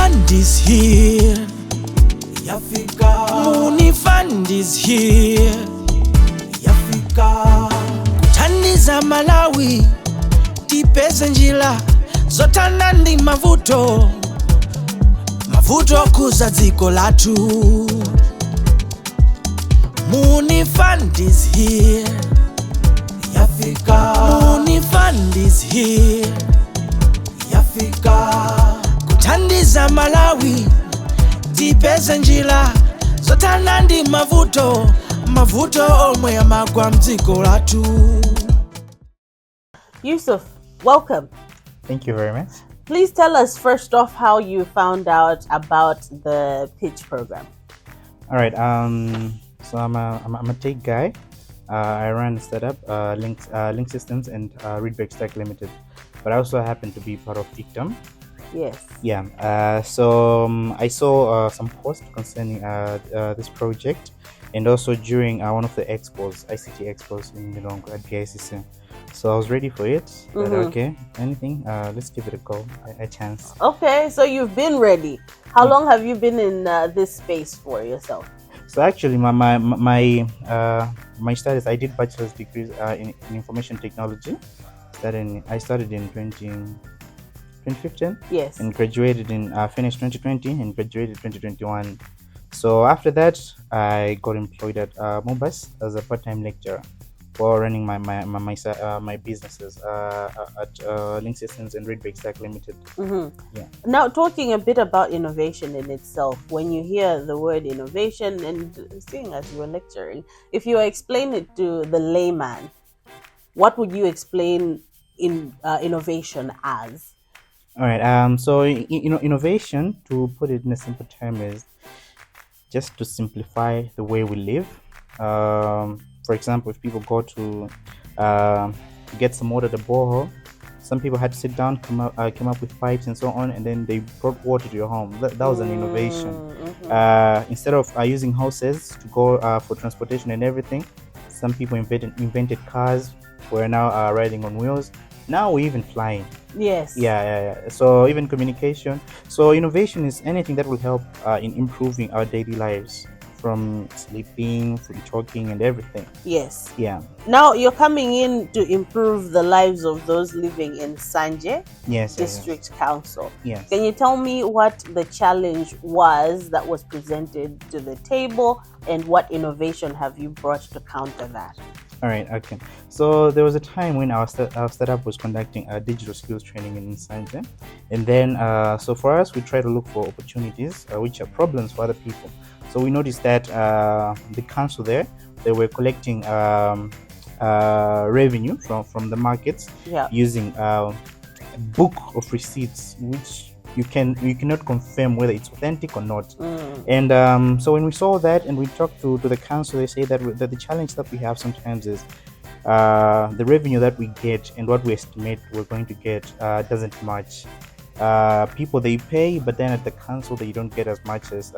Fund is here. Yafika. Muuni Fund is here. Yafika. Kuthandiza Malawi tipeze njira zotana ndi mavuto kuza dziko lathu. Muuni Fund is here. Yafika. Muuni Fund is here. Yafika. Kuthandiza Malawi tipeze njira zotana ndi mavuto omwe amagwa mdziko lathu. Yusuf, welcome. Thank you very much. Please tell us first off how you found out about the pitch program. All right. So I'm a tech guy. I run a startup, Link Systems and Readback Stack Limited. But I also happen to be part of TikTok. Yes. Yeah. So I saw some posts concerning this project, and also during one of the expos, ICT expos in Milongo at BICC. So I was ready for it. But okay, anything? Let's give it a go, a chance. Okay, so you've been ready. How long have you been in this space for yourself? So actually, my studies, I did bachelor's degrees in information technology. I started in 2015. Yes. And graduated in finished 2020 and graduated 2021. So after that, I got employed at Mobus as a part-time lecturer for running my businesses at Link Systems and Readback Stack Limited. Yeah. Now, talking a bit about innovation in itself, when you hear the word innovation, and seeing as you were lecturing, if you explain it to the layman, what would you explain innovation as? All right. So innovation, to put it in a simple term, is just to simplify the way we live. For example, if people go to get some water at the borehole, some people had to sit down, came up with pipes and so on, and then they brought water to your home. That was an innovation. Instead of using houses to go for transportation and everything, some people invented cars. We're now riding on wheels. Now we're even flying. Yes. Yeah. So even communication. So innovation is anything that will help in improving our daily lives, from sleeping, from talking, and everything. Yes. Yeah. Now you're coming in to improve the lives of those living in Sanje District Council. Yes. Can you tell me what the challenge was that was presented to the table, and what innovation have you brought to counter that? All right, okay. So there was a time when our startup was conducting a digital skills training in Sanje, and then so for us, we try to look for opportunities which are problems for other people. So we noticed that the council there, they were collecting revenue from the markets using a book of receipts, which you cannot confirm whether it's authentic or not. And so when we saw that and we talked to the council, they say that the challenge that we have sometimes is the revenue that we get and what we estimate we're going to get doesn't match. People, they pay, but then at the council they don't get as much as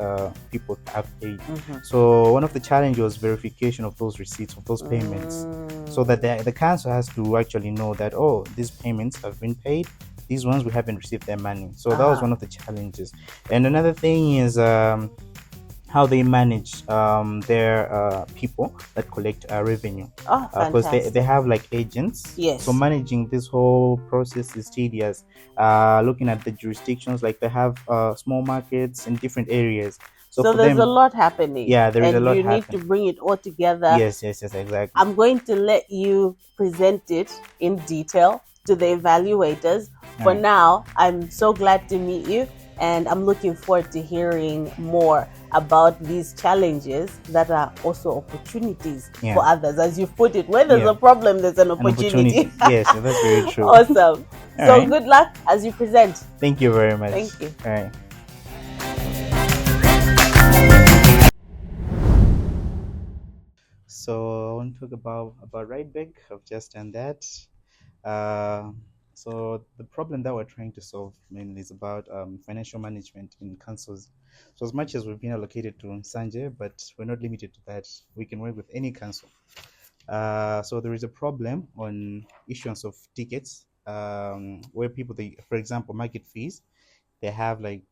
people have paid. So one of the challenges was verification of those receipts, of those payments, so that the council has to actually know that, oh, these payments have been paid, these ones we haven't received their money. So that was one of the challenges. And another thing is how they manage their people that collect revenue. Because they have like agents. Yes. So managing this whole process is tedious. Looking at the jurisdictions, like they have small markets in different areas. So there's a lot happening. Yeah, there is a lot happening. You need to bring it all together. Yes, exactly. I'm going to let you present it in detail to the evaluators. For now, I'm so glad to meet you, and I'm looking forward to hearing more about these challenges that are also opportunities for others. As you put it, where there's a problem, there's an opportunity. Yes, that's very true. Awesome. So good luck as you present. Thank you very much. Thank you. All right. So I want to talk about Readback. I've just done that. So the problem that we're trying to solve mainly is about financial management in councils. So as much as we've been allocated to Sanje, but we're not limited to that. We can work with any council. So there is a problem on issuance of tickets where people, for example, market fees, they have like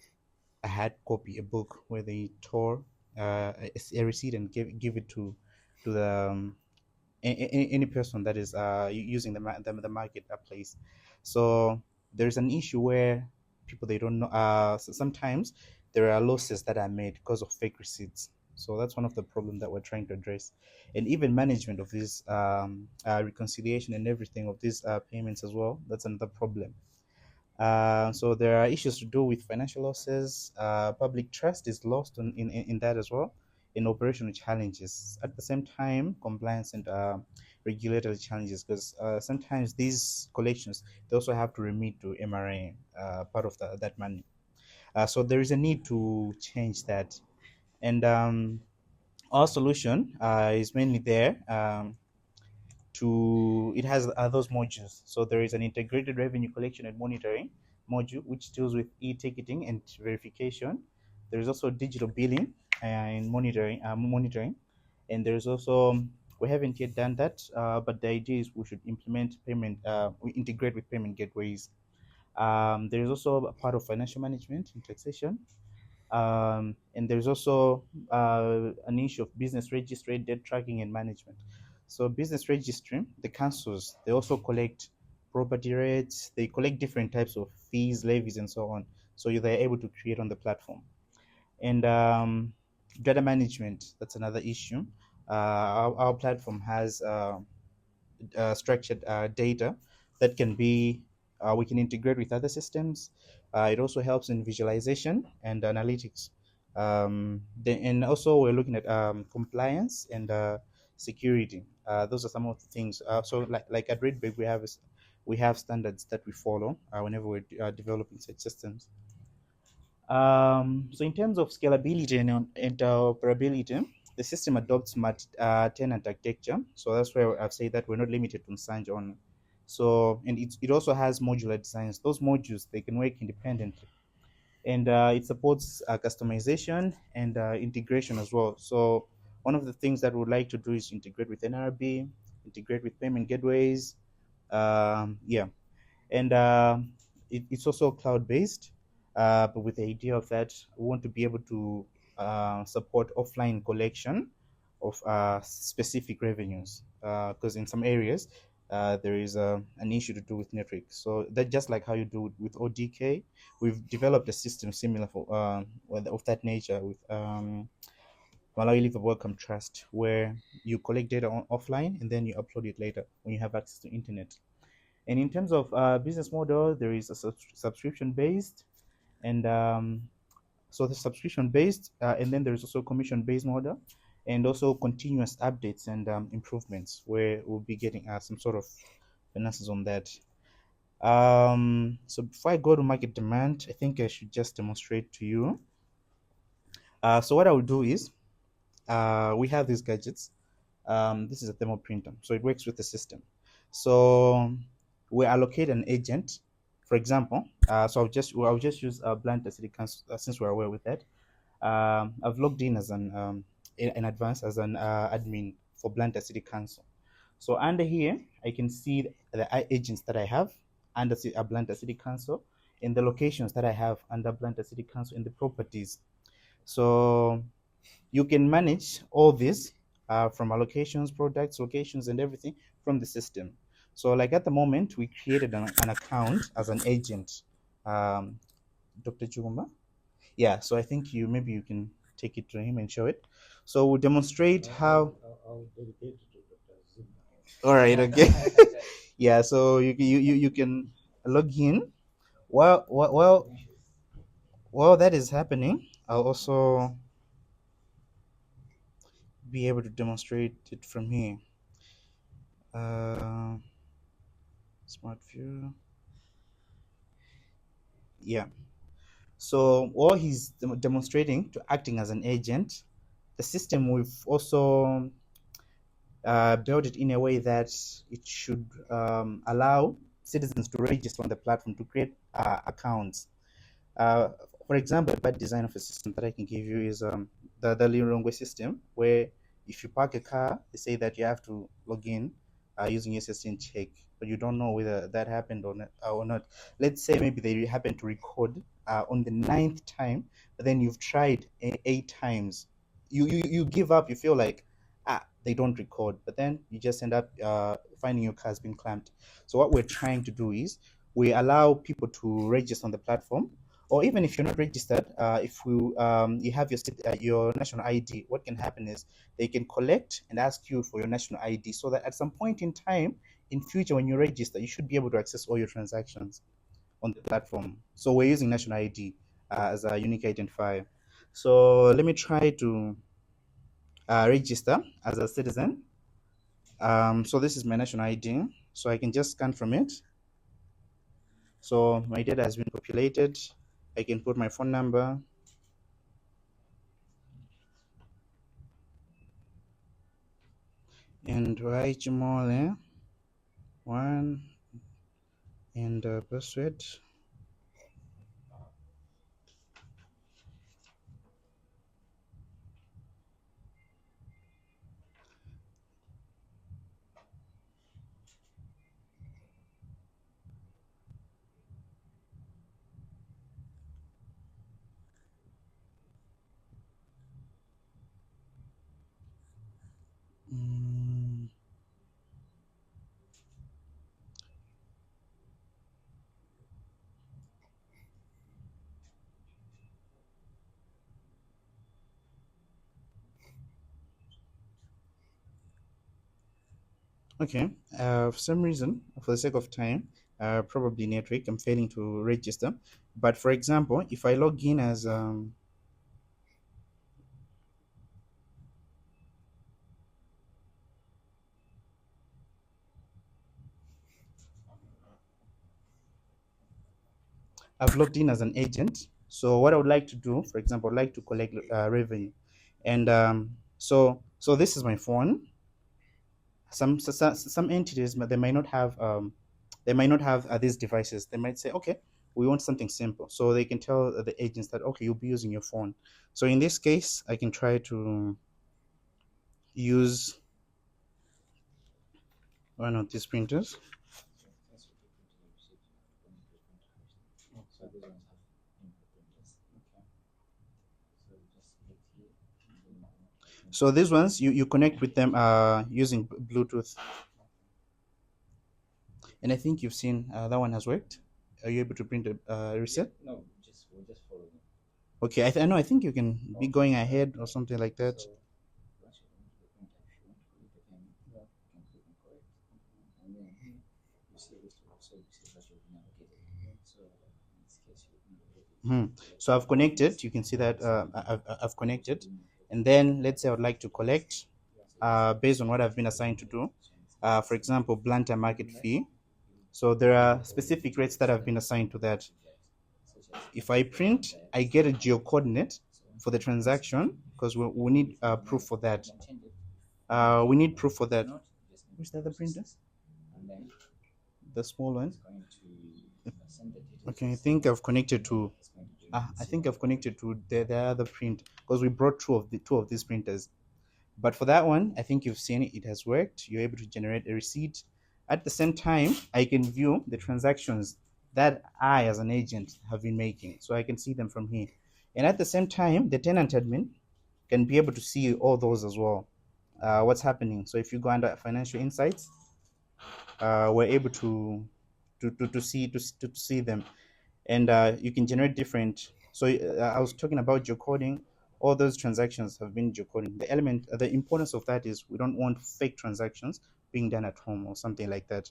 a hard copy, a book where they tore a receipt and give it to the any person that is using the marketplace. So there's an issue where people, they don't know. So sometimes there are losses that are made because of fake receipts. So that's one of the problems that we're trying to address, and even management of this reconciliation and everything of these payments as well. That's another problem. So there are issues to do with financial losses. Public trust is lost in that as well, in operational challenges. At the same time, compliance and regulatory challenges, because sometimes these collections, they also have to remit to MRA, part of that money. So there is a need to change that. And our solution is mainly there. It has those modules. So there is an integrated revenue collection and monitoring module, which deals with e-ticketing and verification. There is also digital billing and monitoring, and there is also, we haven't yet done that, but the idea is we should implement payment, we integrate with payment gateways. There is also a part of financial management and taxation. And there's also an issue of business registry, debt tracking, and management. So business registry, the councils, they also collect property rates, they collect different types of fees, levies, and so on. So they're able to create on the platform. And data management, that's another issue. Our platform has structured data that can be, we can integrate with other systems. It also helps in visualization and analytics. And also we're looking at compliance and security. Those are some of the things. So like at Redbig, we have standards that we follow whenever we're developing such systems. So in terms of scalability and interoperability, the system adopts tenant architecture. So that's where I've said that we're not limited to Sanj only. So, and it also has modular designs. Those modules, they can work independently. And it supports customization and integration as well. So one of the things that we would like to do is integrate with NRB, integrate with payment gateways. Yeah. And it's also cloud-based, but with the idea of that, we want to be able to support offline collection of specific revenues, because in some areas there is an issue to do with network. So that, just like how you do with ODK, we've developed a system similar for of that nature with Malawi Live Welcome Trust, where you collect data offline and then you upload it later when you have access to internet. And in terms of business model, there is a subscription based, and so the subscription based, and then there's also commission based model, and also continuous updates and improvements, where we'll be getting some sort of finances on that. So before I go to market demand, I think I should just demonstrate to you. So what I will do is, we have these gadgets. This is a thermal printer, so it works with the system. So we allocate an agent, for example. So I'll just use Blantyre City Council, since we're aware with that. I've logged in as an in advance as an admin for Blantyre City Council. So under here, I can see the agents that I have under Blantyre City Council, and the locations that I have under Blantyre City Council, and the properties. So you can manage all this from allocations, products, locations, and everything from the system. So like at the moment, we created an account as an agent. Dr. Juma? Yeah, so I think maybe you can take it to him and show it. So we'll demonstrate how. I'll dedicate it to Dr. Zuma. All right, okay. Yeah, so you can log in. While that is happening, I'll also be able to demonstrate it from here. Smart view. Yeah. So while he's demonstrating to acting as an agent, the system, we've also built it in a way that it should allow citizens to register on the platform to create accounts. For example, a bad design of a system that I can give you is the Lirongwe system, where if you park a car, they say that you have to log in using SSN check. but you don't know whether that happened or not. Let's say maybe they happen to record on the ninth time, but then you've tried 8 times. You give up. You feel like they don't record, but then you just end up finding your car's been clamped. So what we're trying to do is we allow people to register on the platform, or even if you're not registered, if you have your national ID, what can happen is they can collect and ask you for your national ID, so that at some point in time in future when you register, you should be able to access all your transactions on the platform. So we're using national ID as a unique identifier. So let me try to register as a citizen. So this is my national ID, so I can just scan from it. So my data has been populated. I can put my phone number. And write more one and password. Okay, for some reason, for the sake of time, probably network, I'm failing to register. But for example, if I log in as I've logged in as an agent. So what I would like to do, for example, I'd like to collect revenue, and so this is my phone. Some entities, they might not have these devices. They might say, okay, we want something simple, so they can tell the agents that, okay, you'll be using your phone. So in this case, I can try to use one of these printers. So these ones, you connect with them using Bluetooth. And I think you've seen that one has worked. Are you able to print a receipt? No, we'll just follow them. Okay, I know. I think you can be going ahead or something like that. So, once you want to the printer, if you want to read the pen, you can click on correct. And then you see this also, you see that you've navigated. So in this case, So I've connected. You can see that I've connected. And then let's say I would like to collect based on what I've been assigned to do. For example, blunt and market fee. So there are specific rates that have been assigned to that. If I print, I get a geocoordinate for the transaction, because we need proof for that. We need proof for that. Where's the other printer? The small one. Okay, I think I've connected to. The other print, because we brought two of these printers. But for that one, I think you've seen it. It has worked. You're able to generate a receipt. At the same time, I can view the transactions that I, as an agent, have been making. So I can see them from here. And at the same time, the tenant admin can be able to see all those as well. What's happening. So if you go under financial insights, we're able to see them. And you can generate different. So I was talking about geocoding. All those transactions have been geocoding. The importance of that is we don't want fake transactions being done at home or something like that.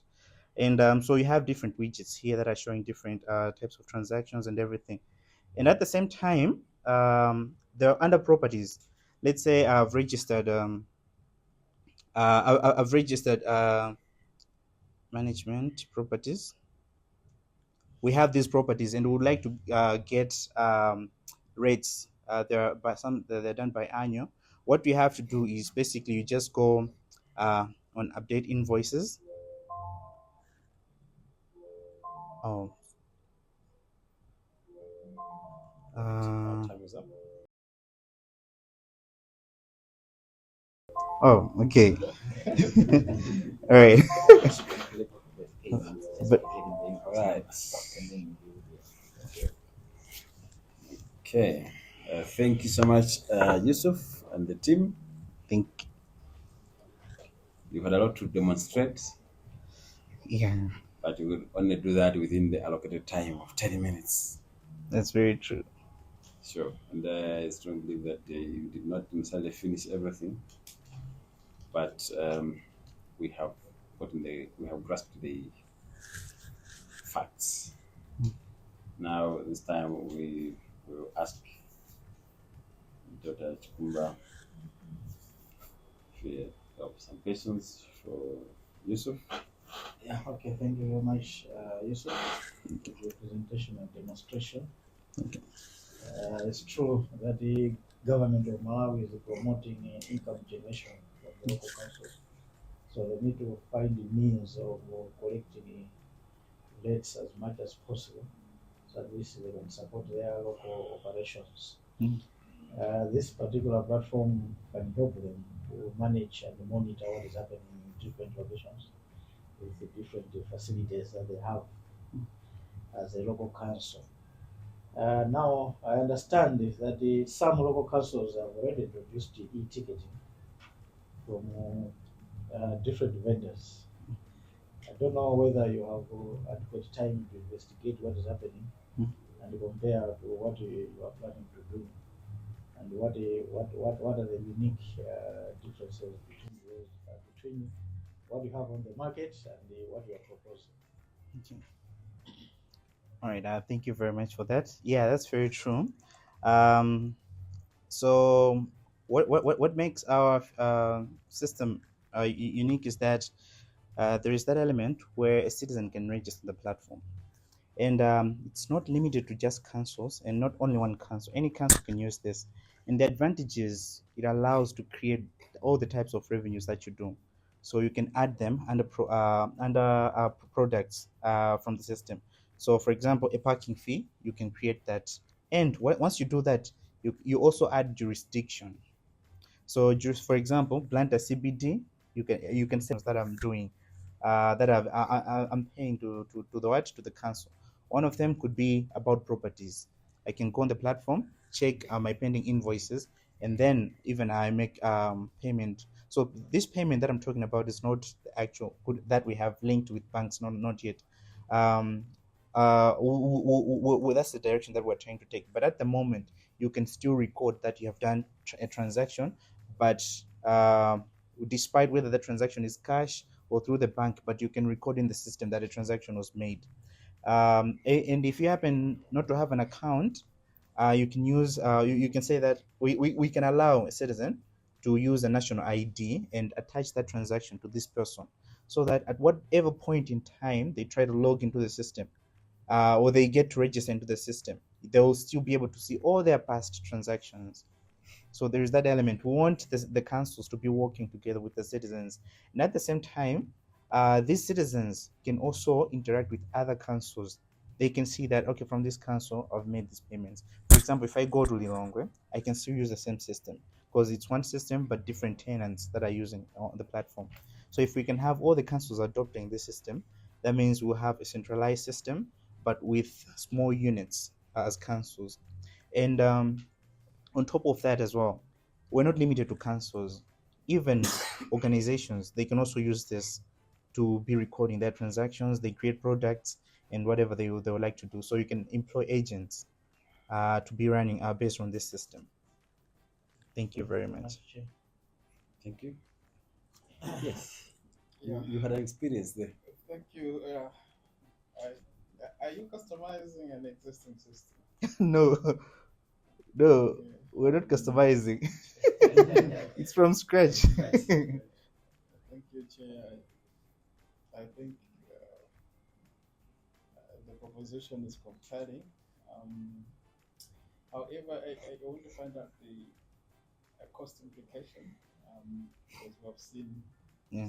And so you have different widgets here that are showing different types of transactions and everything. And at the same time, there are under properties. Let's say I've registered management properties. We have these properties, and we would like to get rates. They're done by annual. What we have to do is basically you just go on update invoices. Oh. time is up. Oh, okay. All right. payments, just But go ahead and then Right. and then Okay. Thank you so much, Yusuf and the team. think, You had a lot to demonstrate, yeah, but you will only do that within the allocated time of 10 minutes. that's very true. Sure. And I strongly believe that you did not necessarily finish everything, but we have grasped the facts. Now, this time we will ask Dr. Chikumba if you have some questions for Yusuf. yeah, okay, thank you very much, Yusuf, for your presentation and demonstration. Okay. It's true that the government of Malawi is promoting income generation from the local councils. So they need to find the means of collecting rates as much as possible so at least they can support their local operations. Mm. This particular platform can help them to manage and monitor what is happening in different locations with the different facilities that they have as a local council. Now, I understand that some local councils have already introduced e-ticketing from different vendors. I don't know whether you have adequate time to investigate what is happening and compare to what you are planning to do, and what are the unique differences between what you have on the market and what you are proposing. Okay. All right. Thank you very much for that. Yeah, that's very true. Um, so what makes our system unique is that there is that element where a citizen can register the platform. And it's not limited to just councils, and not only one council. Any council can use this. And the advantage is it allows to create all the types of revenues that you do. So you can add them under products from the system. So, for example, a parking fee, you can create that. And once you do that, you also add jurisdiction. So just for example, Blantyre CBD, you can say that I'm doing, that I'm paying to the what, to the council. One of them could be about properties. I can go on the platform, check my pending invoices, and then even I make payment. So this payment that I'm talking about is not the actual that we have linked with banks, not yet. Um, that's the direction that we're trying to take. But at the moment, you can still record that you have done a transaction, but despite whether the transaction is cash or through the bank, but you can record in the system that a transaction was made. And if you happen not to have an account, you can use you can say that we can allow a citizen to use a national ID and attach that transaction to this person, so that at whatever point in time they try to log into the system, or they get to register into the system, they will still be able to see all their past transactions. So there is that element. We want the councils to be working together with the citizens, and at the same time, these citizens can also interact with other councils. They can see that, okay, from this council I've made these payments. For example, if I go to Lilongwe, I can still use the same system because it's one system but different tenants that are using on the platform. So if we can have all the councils adopting this system, that means we'll have a centralized system but with small units as councils. And on top of that as well, we're not limited to councils. Even organizations, they can also use this to be recording their transactions. They create products and whatever they would like to do. So you can employ agents to be running based on this system. Thank you very much. Thank you. Yes. Yeah. You had an experience there. Thank you. Are you customizing an existing system? No, no, we're not customizing. It's from scratch. Thank you, Chair. I think the proposition is compelling. However, I want to find out the cost implication, because we have seen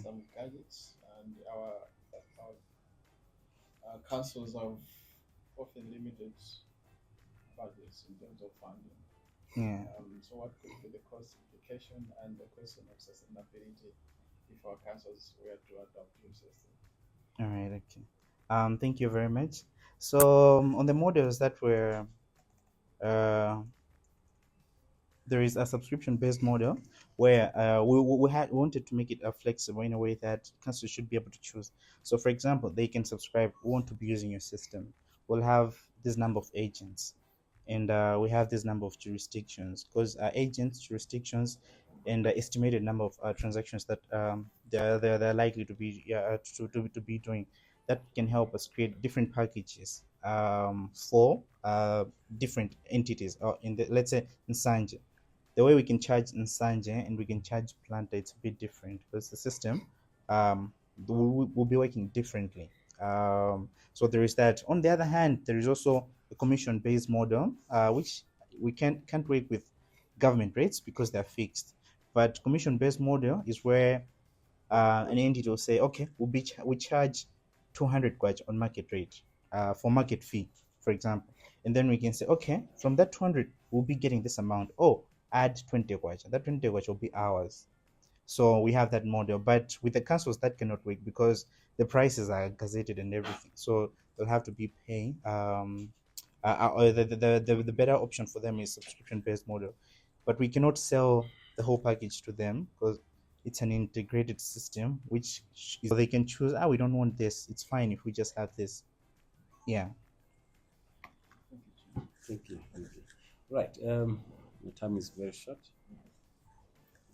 some gadgets, and our councils have often limited budgets in terms of funding. Yeah. So what could be the cost implication and the question of sustainability if our councils were to adopt your system? All right. Okay. Thank you very much. So on the models that were uh, there is a subscription-based model where we wanted to make it flexible in a way that councils should be able to choose. So, for example, they can subscribe. We want to be using your system. We'll have this number of agents, and we have this number of jurisdictions because agents, jurisdictions, and the estimated number of transactions that they're likely to be to be doing. That can help us create different packages for different entities. Or in the, let's say in Sanje, the way we can charge in Sanje and we can charge Planta, it's a bit different because the system will be working differently. So there is that. On the other hand, there is also a commission-based model, which we can't work with government rates because they're fixed. But commission-based model is where an entity will say, okay, we charge 200 kwacha on market rate for market fee, for example. And then we can say, okay, from that 200, we'll be getting this amount. Oh, add 20 kwacha. That 20 kwacha will be ours. So we have that model. But with the councils, that cannot work because the prices are gazetted and everything. So they'll have to be paying. The better option for them is subscription-based model. But we cannot sell the whole package to them because it's an integrated system, which so they can choose. We don't want this. It's fine if we just have this. Yeah. Thank you. Right. The time is very short.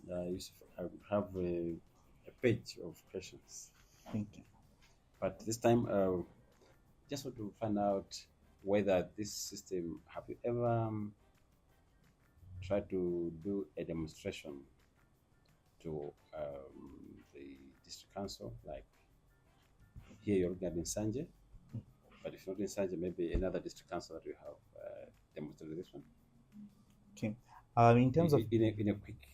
Yusuf, I have a page of questions. Thank you. But this time, just want to find out whether this system, have you ever tried to do a demonstration to the district council, like here you're looking at in Sanje, but if not in Sanje, maybe another district council that you have demonstrated this one. Okay. In terms of in a quick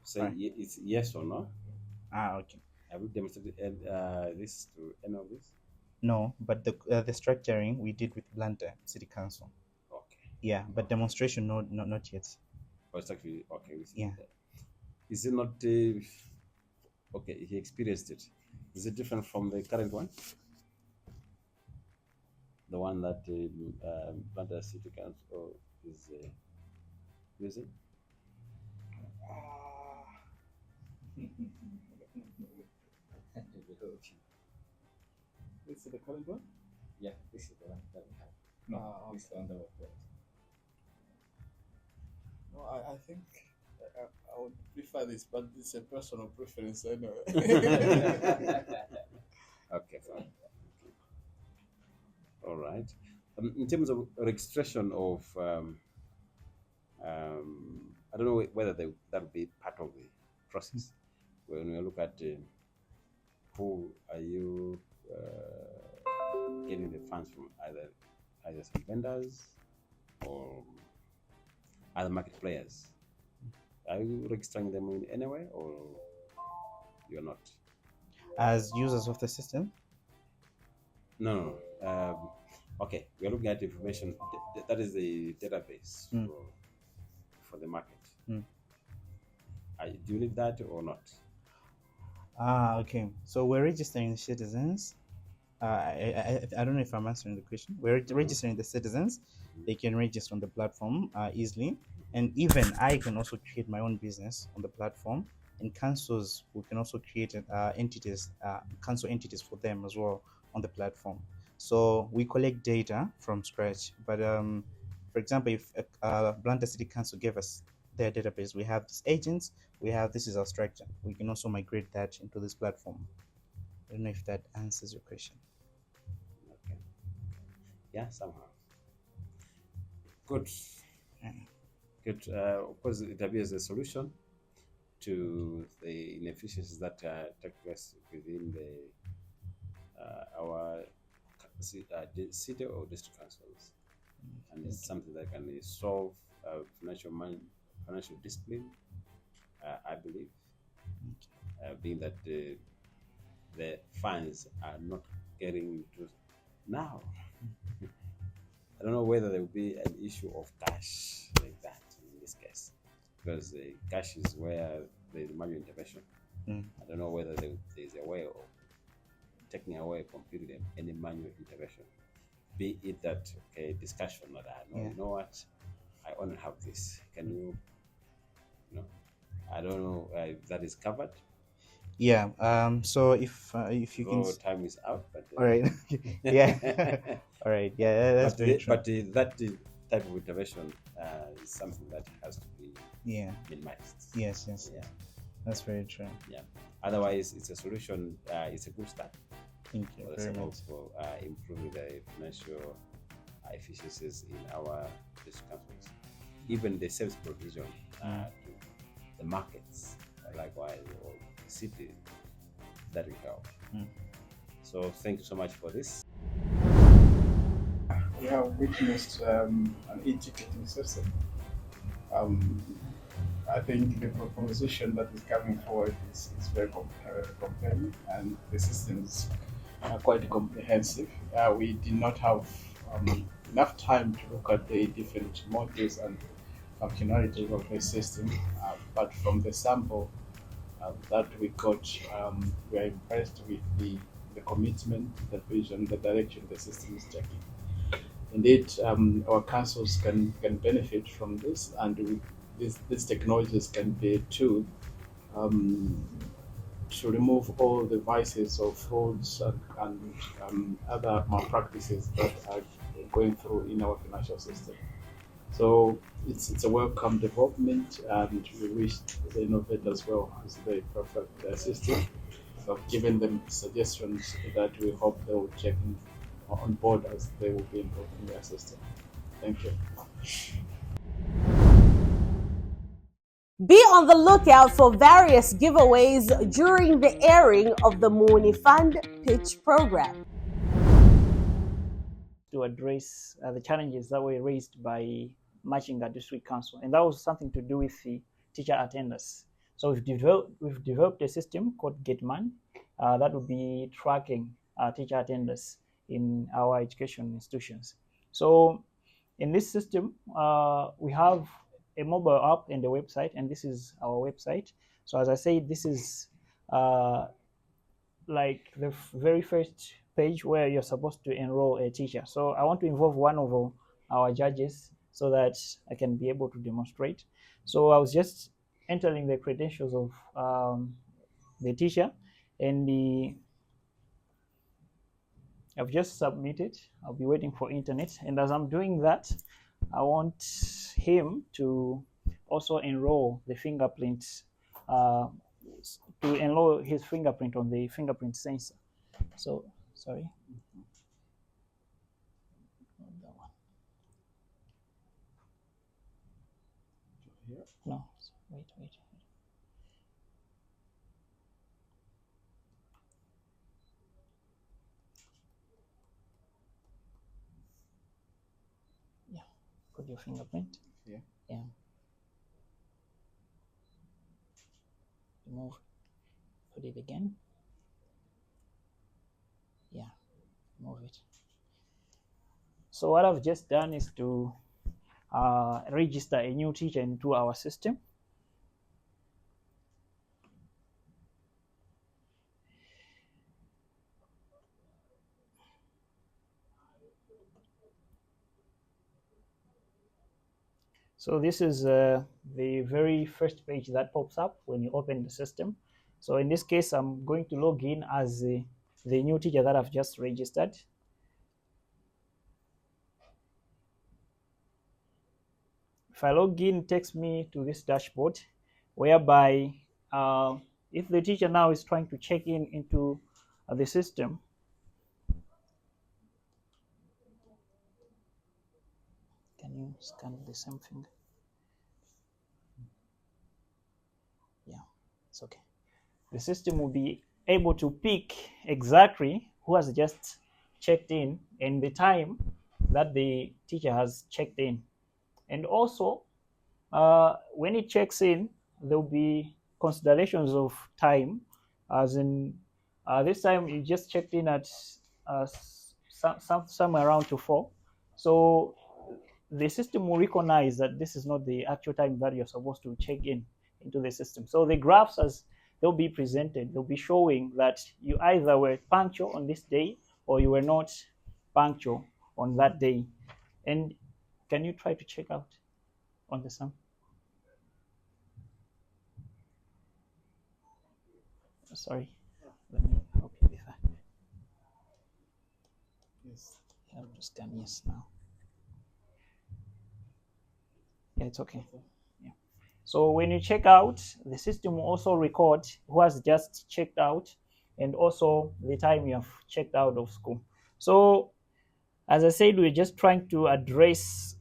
say right. It's yes or no. Okay. Have you demonstrated this to any of this? No, but the structuring we did with Blanta City Council. Okay. Yeah, but demonstration not yet. Oh, it's actually okay. Yeah. Is it not okay? He experienced it. Is it different from the current one? The one that Blanta City Council is using? This is the current one? Yeah, this is the one that we have. No, this is the one that we've got. No, I think I would prefer this, but it's a personal preference. I know. Okay, fine. All right. In terms of registration of, I don't know whether that would be part of the process. When we look at who are you getting the funds from, either some vendors or other market players. Are you registering them in any way, or you're not? As users of the system? No. Okay, we're looking at information. That is the database for the market. Do you need that or not? Okay. So we're registering the citizens. I don't know if I'm answering the question. We're registering the citizens. They can register on the platform easily. And even I can also create my own business on the platform. And councils, we can also create entities, council entities for them as well on the platform. So we collect data from scratch. But for example, if Blanta City Council gave us their database, we have these agents, this is our structure. We can also migrate that into this platform. I don't know if that answers your question. Okay. Yeah, somehow. Good. Good. Of course, it appears a solution to the inefficiencies that take place within our city or district councils, and it's something that can solve financial discipline. I believe, being that the funds are not getting to now. I don't know whether there will be an issue of cash like that in this case, because cash is where there is manual intervention. I don't know whether there is a way of taking away completely any manual intervention. Be it that discussion that you know what, I only have this. Can you, I don't know if that is covered. Yeah. So if you can. Time is out. But all right. Yeah. All right. Yeah. That's very true. But that type of intervention is something that has to be minimized. Yes. Yes. Yeah. That's very true. Yeah. Otherwise, it's a solution. It's a good start. Thank you very much for improving the financial efficiencies in our district councils. Even the service provision to the markets, likewise, or the city, that will help. So thank you so much for this. We have witnessed an e-ticketing system. I think the proposition that is coming forward is very compelling, and the systems are quite comprehensive. We did not have enough time to look at the different modules and functionalities of the system, but from the sample that we got, we are impressed with the commitment, the vision, the direction the system is taking. Indeed, our councils can benefit from this, and these technologies can be a tool to remove all the vices of frauds and other malpractices that are going through in our financial system. So it's a welcome development, and we wish the innovators well as they perfect their system. So giving them suggestions that we hope they will take on board as they will be involved in their system. Thank you. Be on the lookout for various giveaways during the airing of the Muuni Fund Pitch Program. To address the challenges that were raised by Machinga District Council, and that was something to do with the teacher attendance. So we've developed a system called GetMan that will be tracking teacher attendance in our education institutions. So in this system, we have a mobile app and a website, and this is our website. So as I said, this is like the very first page where you're supposed to enroll a teacher. So I want to involve one of our judges so that I can be able to demonstrate. So I was just entering the credentials of the teacher, and I've just submitted. I'll be waiting for internet, and as I'm doing that, I want him to also enroll the fingerprints, to enroll his fingerprint on the fingerprint sensor. So, sorry. No, wait. Yeah, put your fingerprint. Yeah. Remove, put it again. Yeah, move it. So what I've just done is to register a new teacher into our system. So this is the very first page that pops up when you open the system. So in this case, I'm going to log in as the new teacher that I've just registered. If I log in, it takes me to this dashboard, whereby if the teacher now is trying to check in into the system, can you scan the same thing? Yeah, it's okay. The system will be able to pick exactly who has just checked in and the time that the teacher has checked in. And also, when it checks in, there will be considerations of time, as in this time you just checked in at somewhere around to 4. So the system will recognize that this is not the actual time that you're supposed to check in into the system. So the graphs, as they'll be presented. They'll be showing that you either were punctual on this day or you were not punctual on that day. And can you try to check out on the sum? Sorry, let me help you with that. Yes. You have to scan yes now. Yeah, it's okay. Yeah. So when you check out, the system will also record who has just checked out and also the time you have checked out of school. So as I said, we're just trying to address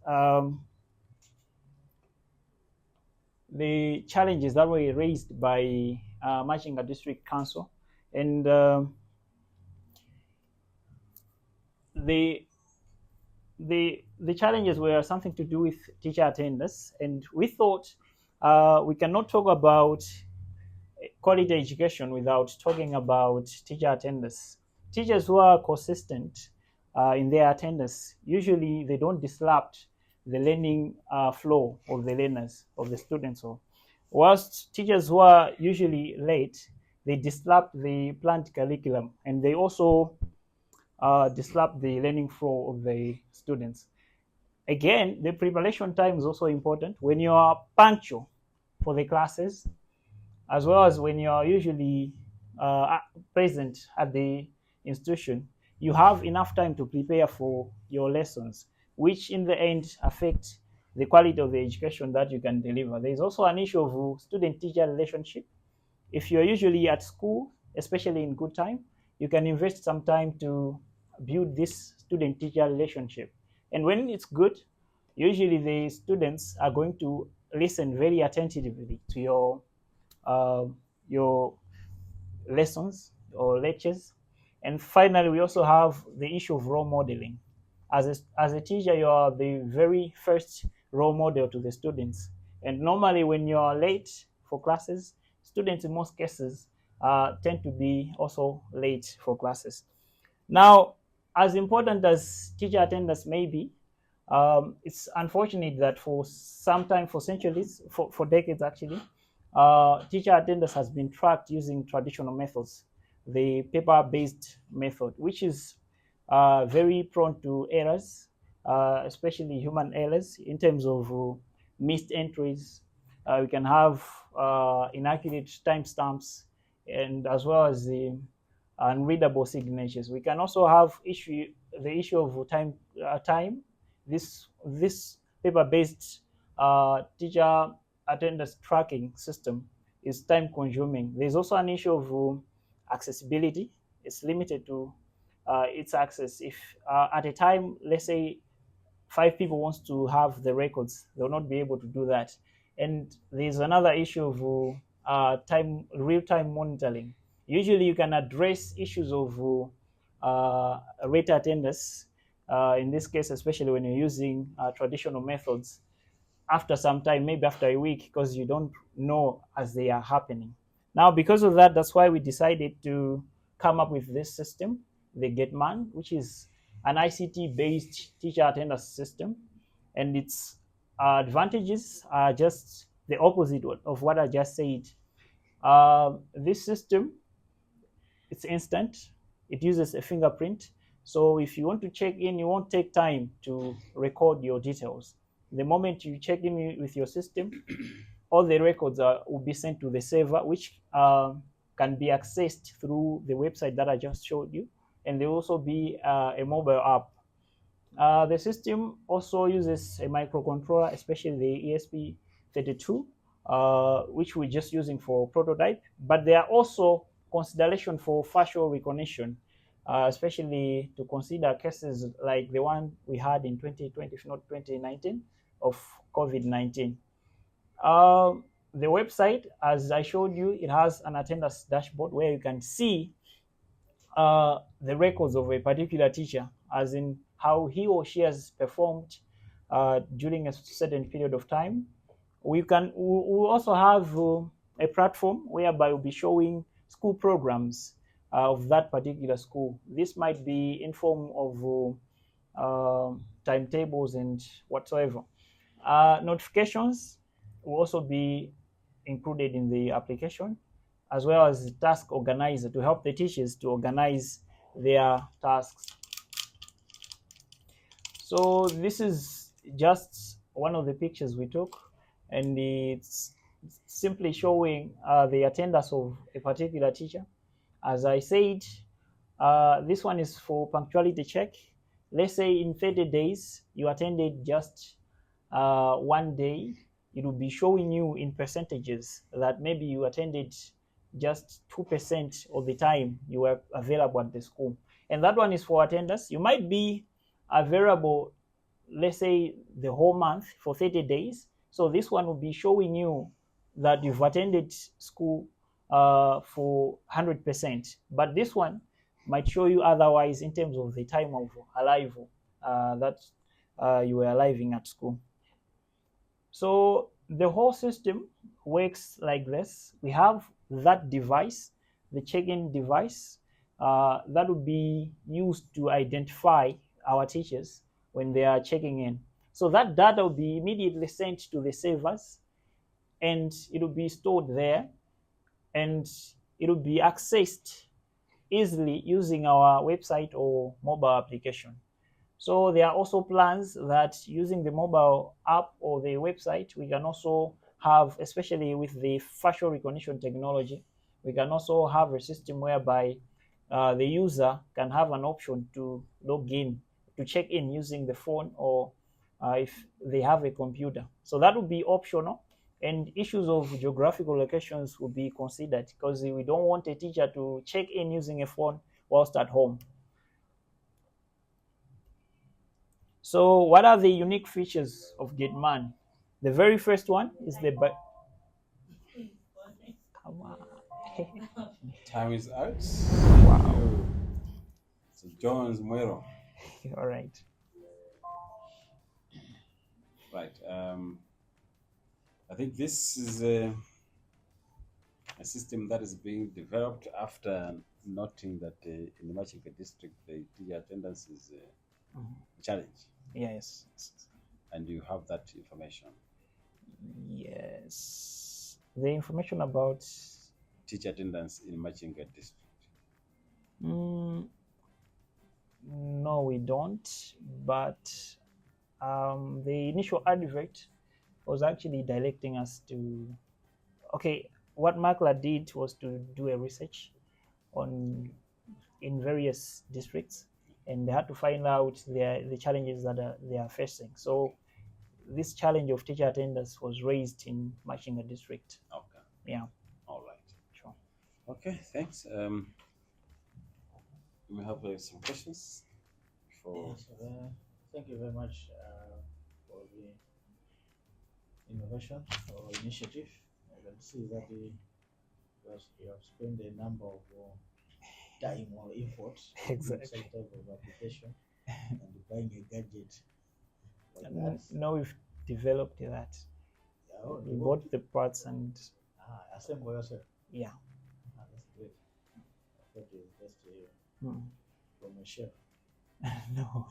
the challenges that were raised by Machinga District Council, and the challenges were something to do with teacher attendance, and we thought we cannot talk about quality education without talking about teacher attendance. Teachers who are consistent in their attendance, usually they don't disrupt the learning flow of the learners, of the students. So, whilst teachers who are usually late, they disrupt the planned curriculum, and they also disrupt the learning flow of the students. Again, the preparation time is also important. When you are punctual for the classes, as well as when you are usually present at the institution, you have enough time to prepare for your lessons, which in the end affect the quality of the education that you can deliver. There is also an issue of student-teacher relationship. If you're usually at school, especially in good time, you can invest some time to build this student-teacher relationship. And when it's good, usually the students are going to listen very attentively to your lessons or lectures. And finally, we also have the issue of role modeling. As a teacher, you are the very first role model to the students. And normally when you are late for classes, students in most cases tend to be also late for classes. Now, as important as teacher attendance may be, it's unfortunate that for some time, for centuries, for decades actually, teacher attendance has been tracked using traditional methods, the paper-based method, which is very prone to errors, especially human errors in terms of missed entries. We can have inaccurate timestamps, and as well as the unreadable signatures. We can also have the issue of time. This paper-based teacher attendance tracking system is time consuming. There's also an issue of accessibility. It's limited to its access. If at a time, let's say 5 people wants to have the records, they'll not be able to do that. And there's another issue of real-time monitoring. Usually you can address issues of rate attendance, in this case, especially when you're using traditional methods, after some time, maybe after a week, because you don't know as they are happening. Now, because of that, that's why we decided to come up with this system, the GetMan, which is an ICT-based teacher attendance system. And its advantages are just the opposite of what I just said. This system, it's instant. It uses a fingerprint. So if you want to check in, you won't take time to record your details. The moment you check in with your system, all the records will be sent to the server, which can be accessed through the website that I just showed you. And there will also be a mobile app. The system also uses a microcontroller, especially the ESP32, which we're just using for prototype. But there are also consideration for facial recognition, especially to consider cases like the one we had in 2020, if not 2019, of COVID-19. The website, as I showed you, it has an attendance dashboard where you can see the records of a particular teacher, as in how he or she has performed during a certain period of time. We also have a platform whereby we'll be showing school programs of that particular school. This might be in form of timetables and whatsoever. Notifications will also be included in the application, as well as the task organizer to help the teachers to organize their tasks. So this is just one of the pictures we took, and it's simply showing the attendance of a particular teacher. As I said, this one is for punctuality check. Let's say in 30 days, you attended just one day. It will be showing you in percentages that maybe you attended just 2% of the time you were available at the school. And that one is for attendance. You might be available, let's say, the whole month for 30 days. So this one will be showing you that you've attended school for 100%. But this one might show you otherwise in terms of the time of arrival that you were arriving at school. So the whole system works like this. We have that device, the check-in device, that will be used to identify our teachers when they are checking in. So that data will be immediately sent to the servers, and it will be stored there, and it will be accessed easily using our website or mobile application. So there are also plans that using the mobile app or the website, we can also have, especially with the facial recognition technology, we can also have a system whereby the user can have an option to log in, to check in using the phone, or if they have a computer. So that would be optional, and issues of geographical locations will be considered, because we don't want a teacher to check in using a phone whilst at home. So what are the unique features of GetMan? The very first one is the come on. Time is out. Wow. So Jones Muero. All right. Right. I think this is a system that is being developed after noting that in the Machinga district, the teacher attendance is a challenge. Yes. And you have that information. Yes. The information about teacher attendance in Machinga district. No, we don't. But the initial advert was actually directing us to, okay, what Makla did was to do a research in various districts, and they had to find out the challenges that they are facing. So this challenge of teacher attendance was raised in Machinga district. Okay. Yeah. All right. Sure. Okay, thanks. We have some questions. Yes, thank you very much for the innovation or initiative. I can see that you have spent a number of time or effort Exactly. some type of application and buying a gadget like No, that. no, we've developed that. Yeah, oh, We bought the parts and assemble yourself. yeah. That's great. I thought it was just from a chef. No.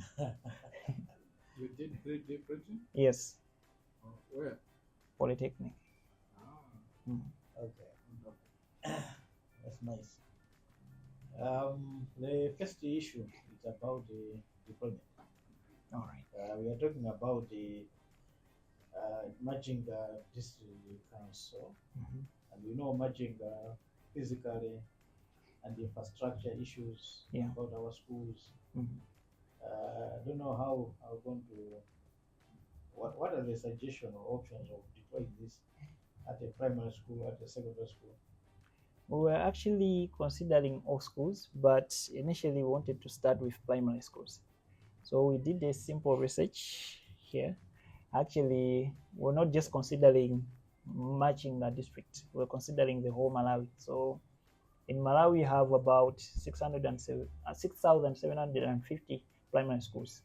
You did 3D printing? Yes. Where? Polytechnic. Okay. That's nice. The first issue is about the deployment. All right. We are talking about the Machinga District Council, and we know Machinga physically and the infrastructure issues about our schools. I don't know how going to. What are the suggestions or options of deploying this at a primary school, at a secondary school? We were actually considering all schools, but initially we wanted to start with primary schools. So we did a simple research here. Actually, we're not just considering Machinga district, we're considering the whole Malawi. So in Malawi, we have about 6,750 primary schools.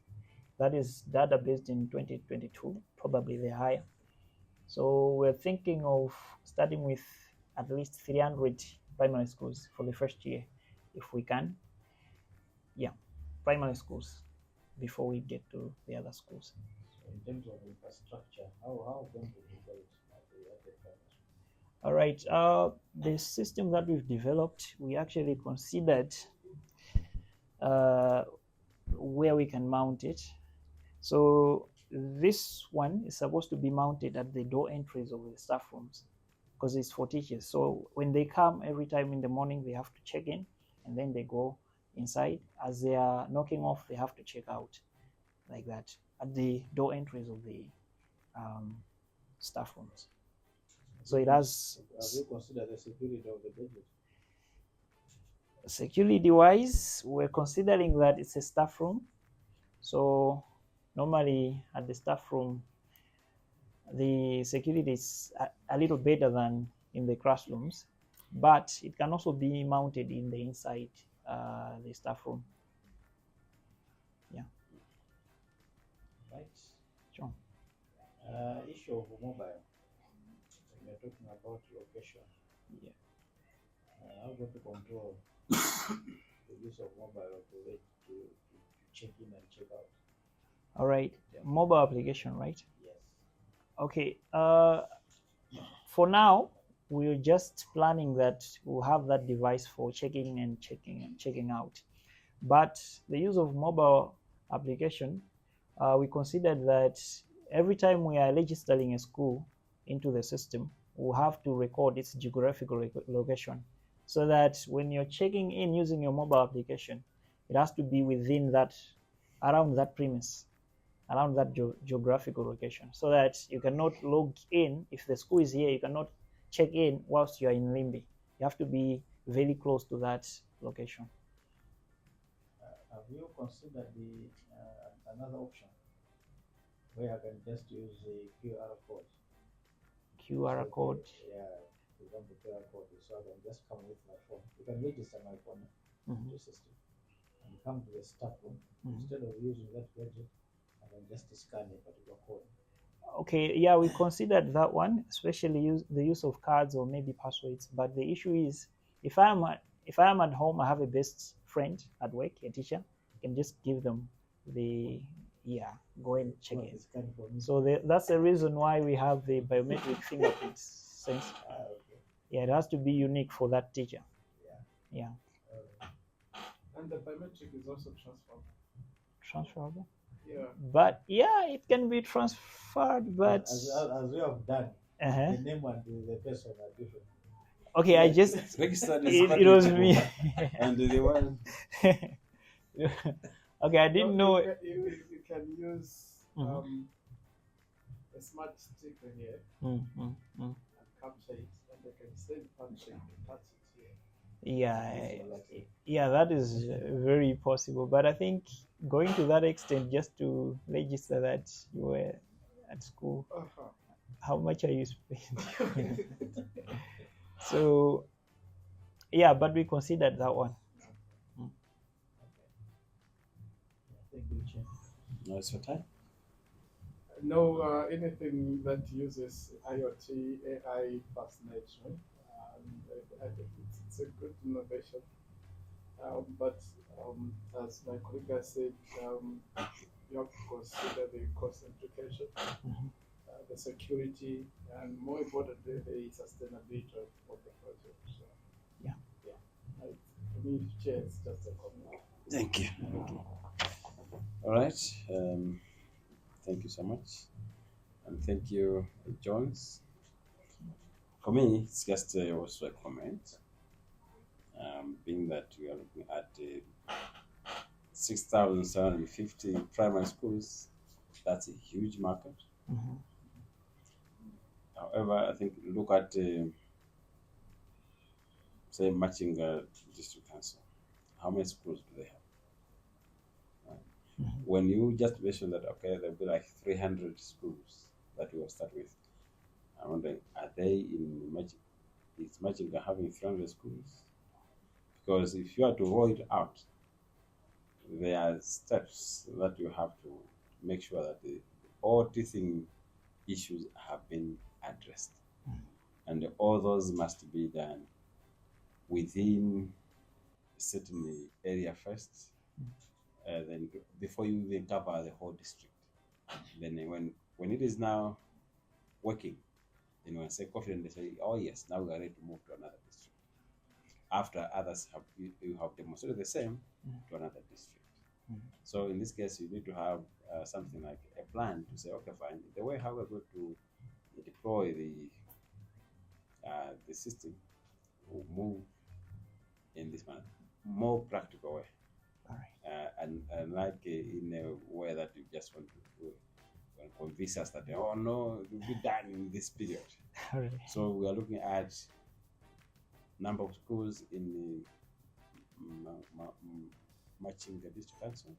That is data based in 2022, probably the higher. So we're thinking of starting with at least 300 primary schools for the first year, if we can. Yeah, primary schools before we get to the other schools. So in terms of infrastructure, how going to deploy it at the primary school? All right. The system that we've developed, we actually considered where we can mount it. So this one is supposed to be mounted at the door entries of the staff rooms because it's for teachers. So when they come every time in the morning, they have to check in and then they go inside. As they are knocking off, they have to check out like that at the door entries of the staff rooms. So it has. Have you considered the security of the budget? Security wise, we're considering that it's a staff room. So normally at the staff room, the security is a little better than in the classrooms, but it can also be mounted in the inside the staff room. Yeah. Right. Sure. Issue of mobile. We're talking about location. Yeah. How about to control the use of mobile to check in and check out? All right. Mobile application, right? Yes. Okay. For now, we're just planning that we'll have that device for checking and checking out. But the use of mobile application, we considered that every time we are registering a school into the system, we'll have to record its geographical location, so that when you're checking in using your mobile application, it has to be within that, around that premise, around that geographical location, so that you cannot log in. If the school is here, you cannot check in whilst you are in Limbi. You have to be very close to that location. Have you considered another option where I can just use the QR code? QR code. Yeah, for example, QR code. So I can just come with my phone. You can register my phone to the system and come to the staff room. Instead of using that gadget, I can just scan a particular code. Okay, yeah, we considered that one, especially the use of cards or maybe passwords. But the issue is, if I am at home, I have a best friend at work, a teacher, I can just give them the go and check in. So that's the reason why we have the biometric fingerprint sensor. Okay. Yeah, it has to be unique for that teacher. Yeah. And the biometric is also transferable. Transferable? Yeah. But yeah, it can be transferred, but as we have done, the name and the person are different. Okay, I just registered. It was me. And the one. Okay, I didn't know. You can use a smart sticker here and capture it, and they can send handshake and touch it here. Yeah, that is very possible. But I think going to that extent just to register that you were at school, how much are you spending? So, yeah, but we considered that one. No, it's your time. No, anything that uses IoT, AI fascination, I think it's a good innovation. But as my colleague has said, you have to consider the cost implication, the security, and more importantly, the sustainability of the project. So, for me, Chair, it's just a comment. Thank you. All right. Thank you so much. And thank you, Jones. For me, it's just also a comment. Being that we are looking at 6,750 primary schools, that's a huge market. However, I think look at, say, Machinga District Council. How many schools do they have? When you just mentioned that, okay, there'll be like 300 schools that we will start with, I'm wondering, are they in is Machinga having 300 schools? Because if you are to roll it out, there are steps that you have to make sure that all teething issues have been addressed. And all those must be done within a certain area first. Then before you even cover the whole district. Then when it is now working, And when I say confident, they say, oh yes, now we are ready to move to another district. After others have you have demonstrated the same to another district. So in this case, you need to have something like a plan to say, okay, fine, the way how we're going to deploy the system will move in this manner, more practical way. All right. And like in a way that you just want to convince us that, oh no, it will be done in this period. All right. So we are looking at number of schools in matching the district council,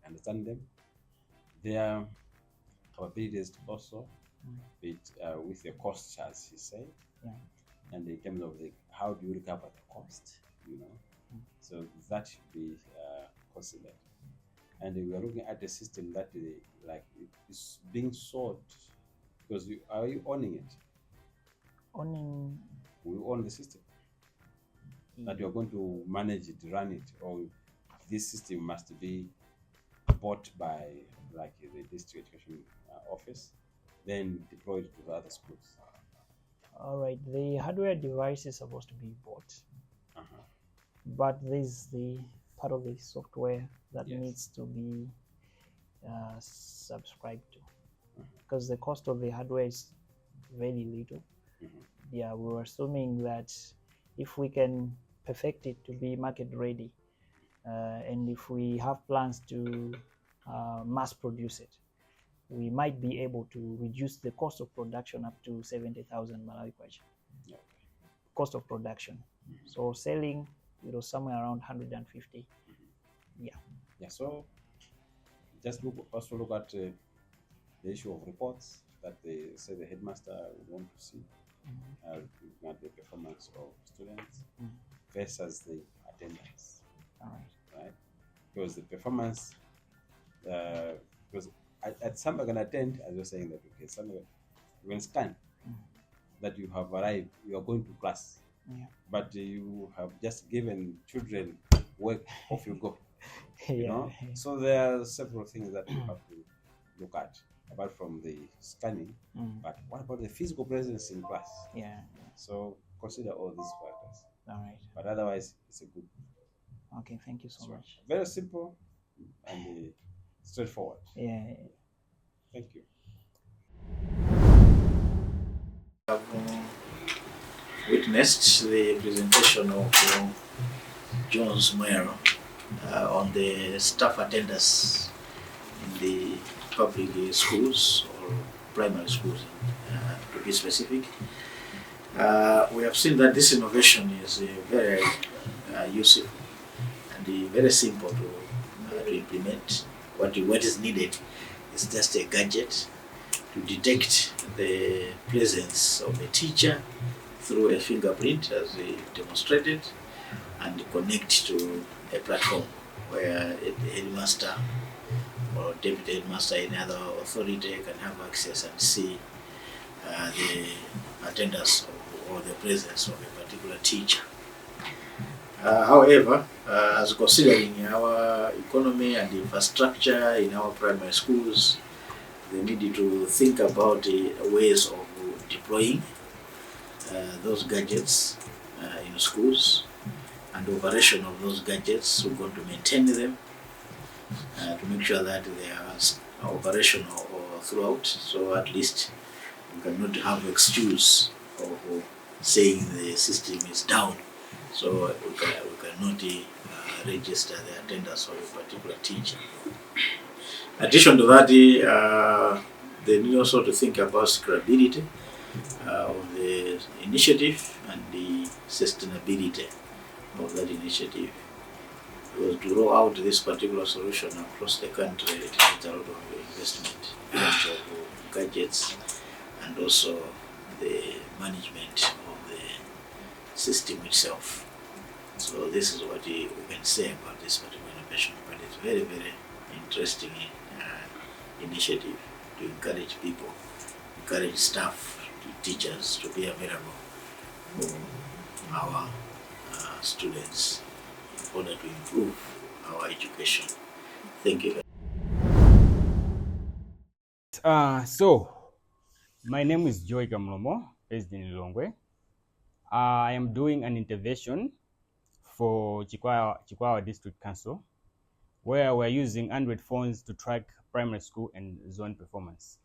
understand them, their capabilities also, with the costs, as he said, and in terms of how do you recover the cost, so that should be considered. And we are looking at a system that is being sold, because are you owning it? Owning? We own the system. That you are going to manage it, run it, or this system must be bought by like the district education office, then deployed to the other schools. All right, the hardware device is supposed to be bought, but there's the part of the software that needs to be subscribed to, because the cost of the hardware is very little. Yeah, we were assuming that if we can perfect it to be market ready, and if we have plans to mass produce it, we might be able to reduce the cost of production up to 70,000 Malawi kwacha. Cost of production. So selling, somewhere around 150. Yeah. So just also look at the issue of reports that they say the headmaster would want to see, looking at the performance of students versus the attendance. All right? Because the performance, because at some are going to attend, as you're saying that, okay, some you can scan that you have arrived, you are going to class, but you have just given children work, off you go. So there are several things that you have to look at apart from the scanning. But what about the physical presence in class? So consider all these factors. All right. But otherwise, it's a good. Okay, thank you so much. Very simple and straightforward. Thank you. I've witnessed the presentation of Jones Moero on the staff attendance in the public schools or primary schools, to be specific. We have seen that this innovation is very useful and very simple to implement. What is needed is just a gadget to detect the presence of a teacher through a fingerprint, as we demonstrated, and connect to a platform where a headmaster or deputy headmaster, any other authority can have access and see the attendance or the presence of a particular teacher. However, as considering our economy and infrastructure in our primary schools, they need to think about ways of deploying those gadgets in schools, and the operation of those gadgets. We're going to maintain them to make sure that they are operational throughout. So at least we cannot have excuse of saying the system is down. So we cannot register the attendance of a particular teacher. In addition to that, they need also to think about scalability of the initiative and the sustainability of that initiative. Because to roll out this particular solution across the country, it needs a lot of investment in terms of gadgets and also the management of the system itself. So this is what we can say about this particular innovation, but it's very, very interesting initiative to encourage people, encourage staff, teachers to be available for our students in order to improve our education. Thank you. So My name is Joy Gamlomo, based in Lilongwe. I am doing an intervention for Chikwawa District Council, where we're using Android phones to track primary school and zone performance.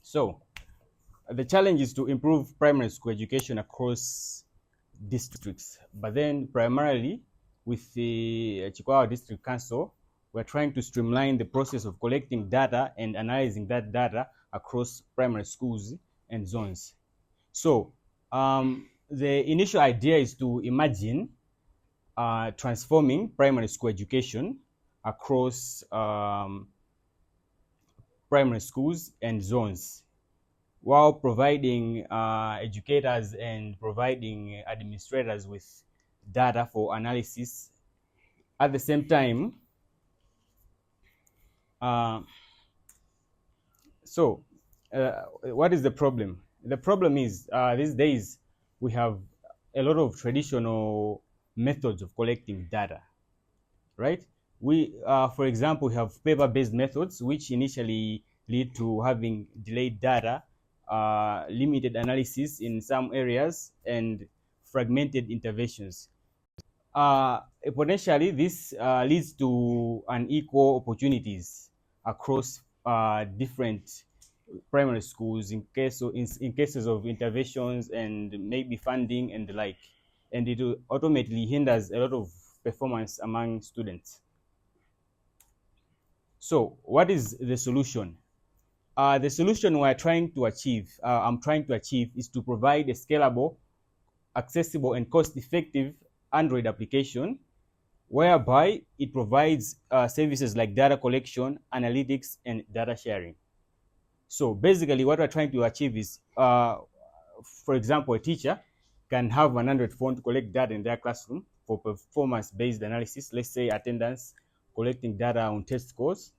So, the challenge is to improve primary school education across districts, but then primarily with the Chikwawa District Council, we're trying to streamline the process of collecting data and analyzing that data across primary schools and zones. So the initial idea is to imagine transforming primary school education across primary schools and zones, while providing educators and providing administrators with data for analysis. At the same time, what is the problem? The problem is these days we have a lot of traditional methods of collecting data, right? For example, we have paper-based methods, which initially lead to having delayed data, limited analysis in some areas, and fragmented interventions. Potentially, this leads to unequal opportunities across different primary schools in cases of interventions and maybe funding and the like, and it ultimately hinders a lot of performance among students. So, what is the solution? The solution I'm trying to achieve is to provide a scalable, accessible, and cost-effective Android application whereby it provides services like data collection, analytics, and data sharing. So basically what we're trying to achieve is, for example, a teacher can have an Android phone to collect data in their classroom for performance-based analysis, let's say attendance, collecting data on test scores.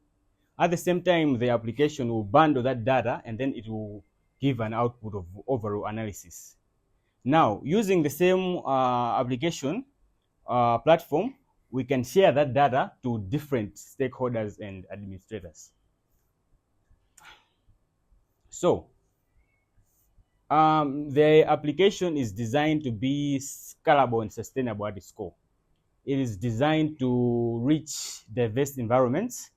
At the same time, the application will bundle that data and then it will give an output of overall analysis. Now, using the same application platform, we can share that data to different stakeholders and administrators. So, the application is designed to be scalable and sustainable at its core. It is designed to reach diverse environments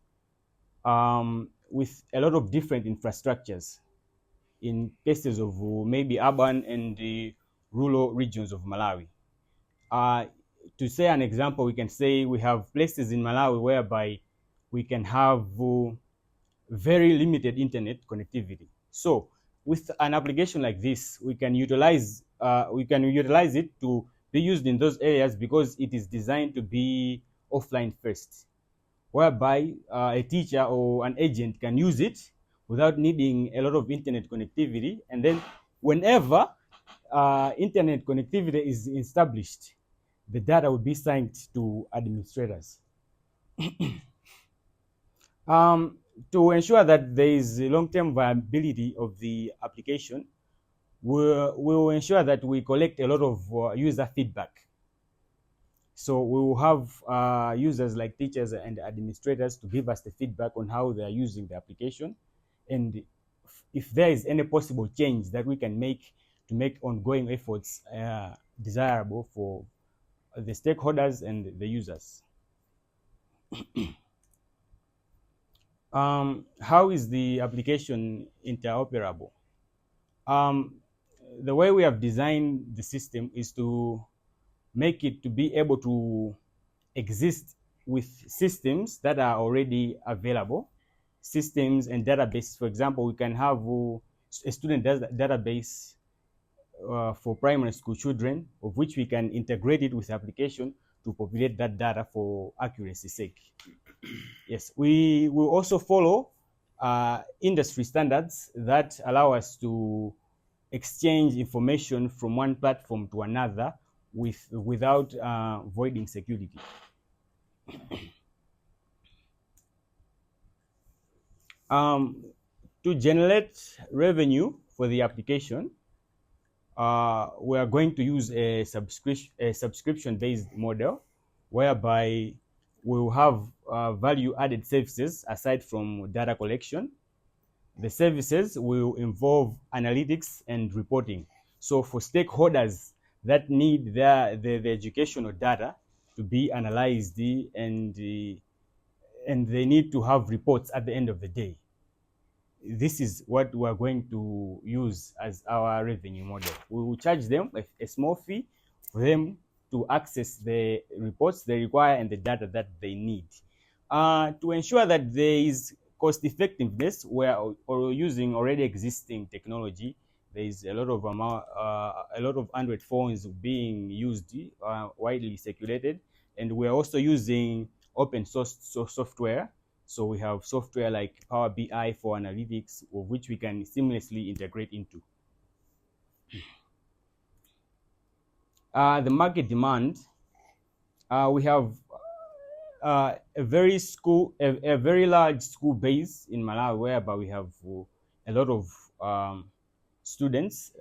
with a lot of different infrastructures in cases of maybe urban and the rural regions of Malawi. To say an example, we can say we have places in Malawi whereby we can have very limited internet connectivity. So with an application like this, we can utilize it to be used in those areas because it is designed to be offline first, whereby a teacher or an agent can use it without needing a lot of internet connectivity. And then whenever internet connectivity is established, the data will be sent to administrators. To ensure that there is long-term viability of the application, we'll ensure that we collect a lot of user feedback. So we will have users like teachers and administrators to give us the feedback on how they are using the application, and if there is any possible change that we can make to make ongoing efforts desirable for the stakeholders and the users. How is the application interoperable? The way we have designed the system is to make it to be able to exist with systems that are already available, systems and databases. For example, we can have a student database for primary school children, of which we can integrate it with the application to populate that data for accuracy's sake. Yes, we will also follow industry standards that allow us to exchange information from one platform to another without voiding security. To generate revenue for the application, we are going to use a subscription-based model, whereby we will have value-added services aside from data collection. The services will involve analytics and reporting. So for stakeholders that need the educational data to be analyzed and they need to have reports at the end of the day. This is what we're going to use as our revenue model. We will charge them a small fee for them to access the reports they require and the data that they need. To ensure that there is cost effectiveness, we're using already existing technology. There is a lot of Android phones being used, widely circulated, and we're also using open source software. So we have software like Power BI for analytics, of which we can seamlessly integrate into. The market demand, we have a very large school base in Malawi, whereby we have a lot of students,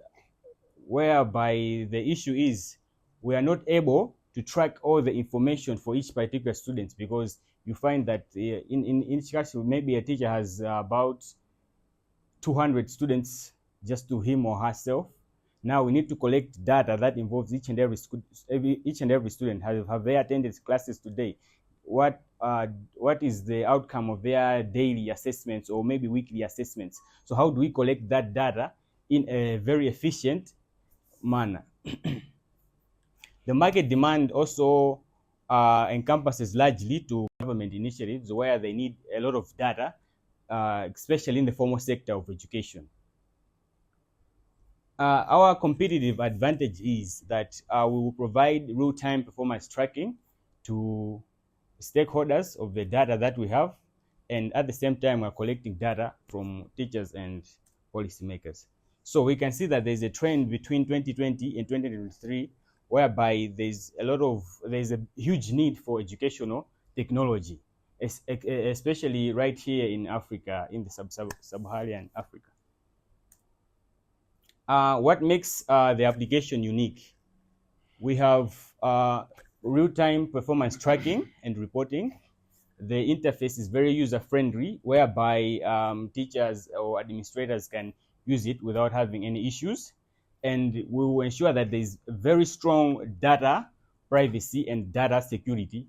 whereby the issue is we are not able to track all the information for each particular student, because you find that in each classroom, maybe a teacher has about 200 students just to him or herself. Now we need to collect data that involves each and every student. Have they attended classes today? What is the outcome of their daily assessments or maybe weekly assessments? So how do we collect that data in a very efficient manner? The market demand also encompasses largely to government initiatives where they need a lot of data, especially in the formal sector of education. Our competitive advantage is that we will provide real-time performance tracking to stakeholders of the data that we have, and at the same time we're collecting data from teachers and policymakers. So we can see that there's a trend between 2020 and 2023 whereby there's a huge need for educational technology, especially right here in Africa, in the sub-Saharan Africa. What makes the application unique? We have real-time performance tracking and reporting. The interface is very user-friendly, whereby teachers or administrators can use it without having any issues. And we will ensure that there is very strong data privacy and data security,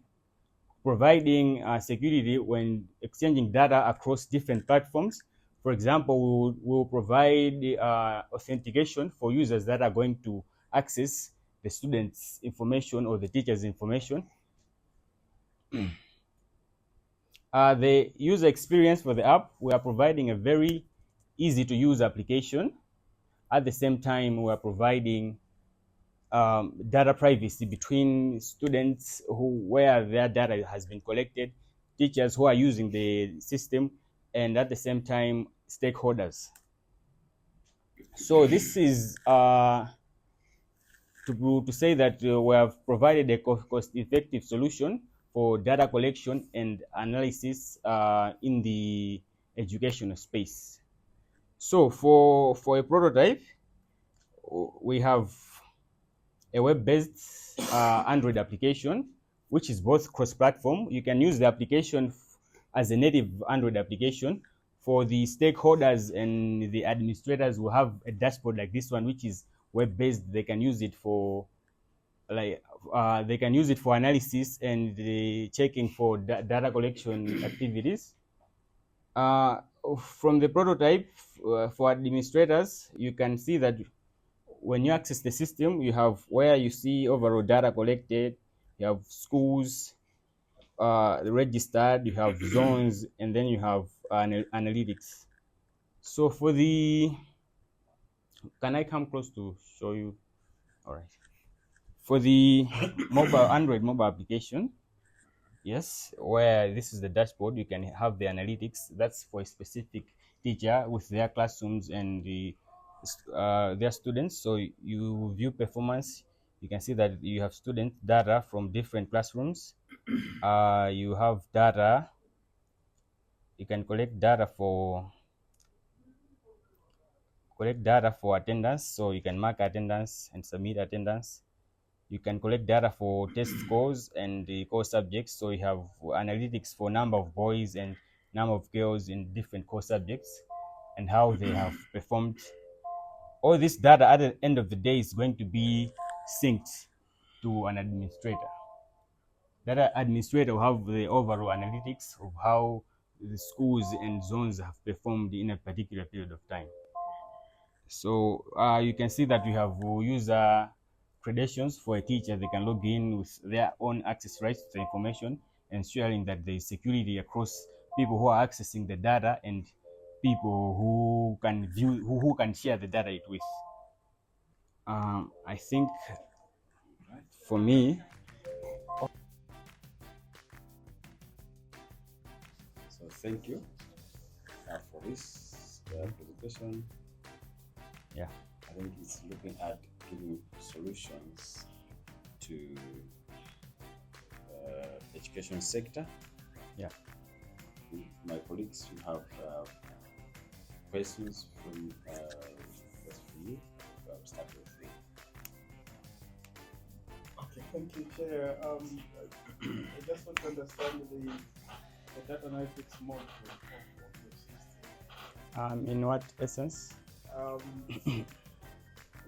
providing security when exchanging data across different platforms. For example, we will provide authentication for users that are going to access the students' information or the teacher's information. The user experience for the app, we are providing a very easy to use application. At the same time, we are providing data privacy between students where their data has been collected, teachers who are using the system, and at the same time, stakeholders. So this is to say that we have provided a cost-effective solution for data collection and analysis in the educational space. So for a prototype, we have a web-based Android application, which is both cross-platform. You can use the application as a native Android application. For the stakeholders and the administrators who have a dashboard like this one, which is web-based, they can use it for analysis and checking for data collection activities. From the prototype for administrators, you can see that when you access the system, you have where you see overall data collected, you have schools registered, you have zones, and then you have analytics. So for can I come close to show you? All right. For the Android mobile application, yes, where this is the dashboard, you can have the analytics. That's for a specific teacher with their classrooms and their students. So you view performance. You can see that you have student data from different classrooms. You have data. You can collect data for attendance. So you can mark attendance and submit attendance. You can collect data for test scores and the core subjects. So you have analytics for number of boys and number of girls in different core subjects. and how they have performed. All this data at the end of the day is going to be synced to an administrator. That administrator will have the overall analytics of how the schools and zones have performed in a particular period of time. So you can see that we have user credentials for a teacher. They can log in with their own access rights to the information, ensuring that there is security across people who are accessing the data and people who can view, who can share the data it with. I think for me, so thank you for this presentation. Yeah, I think it's looking at giving solutions to education sector. Yeah. If my colleagues who have questions from you, I'll start with you. Okay, thank you, Chair. I just want to understand the data analytics model of your system. In what essence?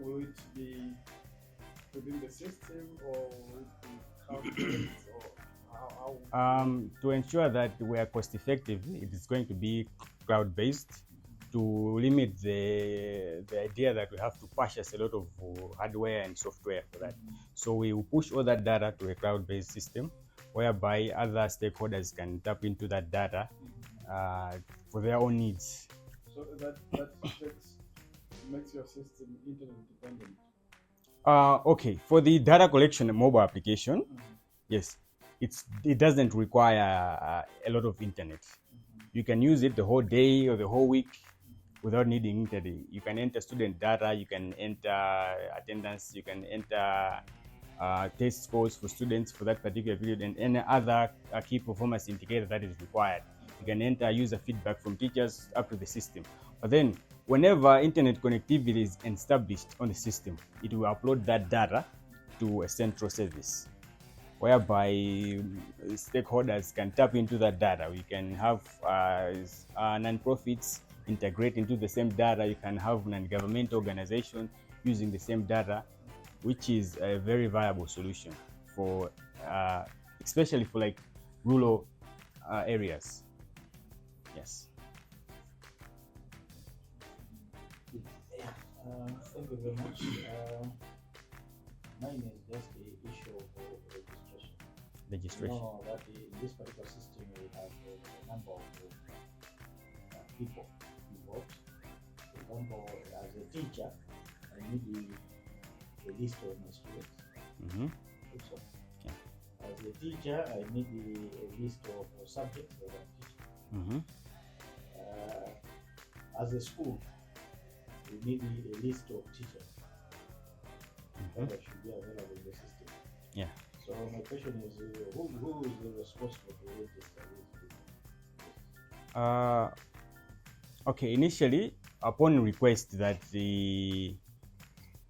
Will it be within the system, or will it be cloud-based, or how? To ensure that we are cost effective, it is going to be cloud-based to limit the idea that we have to purchase a lot of hardware and software for that. So we will push all that data to a cloud-based system whereby other stakeholders can tap into that data for their own needs. So that makes your system internet dependent. Okay, for the data collection and mobile application, yes, it doesn't require a lot of internet. You can use it the whole day or the whole week without needing internet. You can enter student data, you can enter attendance, you can enter test scores for students for that particular period, and any other key performance indicator that is required. You can enter user feedback from teachers up to the system. But then, whenever internet connectivity is established on the system, it will upload that data to a central service, whereby stakeholders can tap into that data. We can have non-profits integrate into the same data. You can have non-governmental organizations using the same data, which is a very viable solution for, especially for like rural areas. Yes. Thank you very much. Mine is just the issue of registration. Registration. You know that in this particular system we have a number of people involved. For example, as a teacher, I need a list of my students. Also, as a teacher, I need a list of subjects that I'm teaching. As a school, we need a list of teachers that should be available in the system. Yeah. So my question is, who is responsible to register this? Okay, initially, upon request that we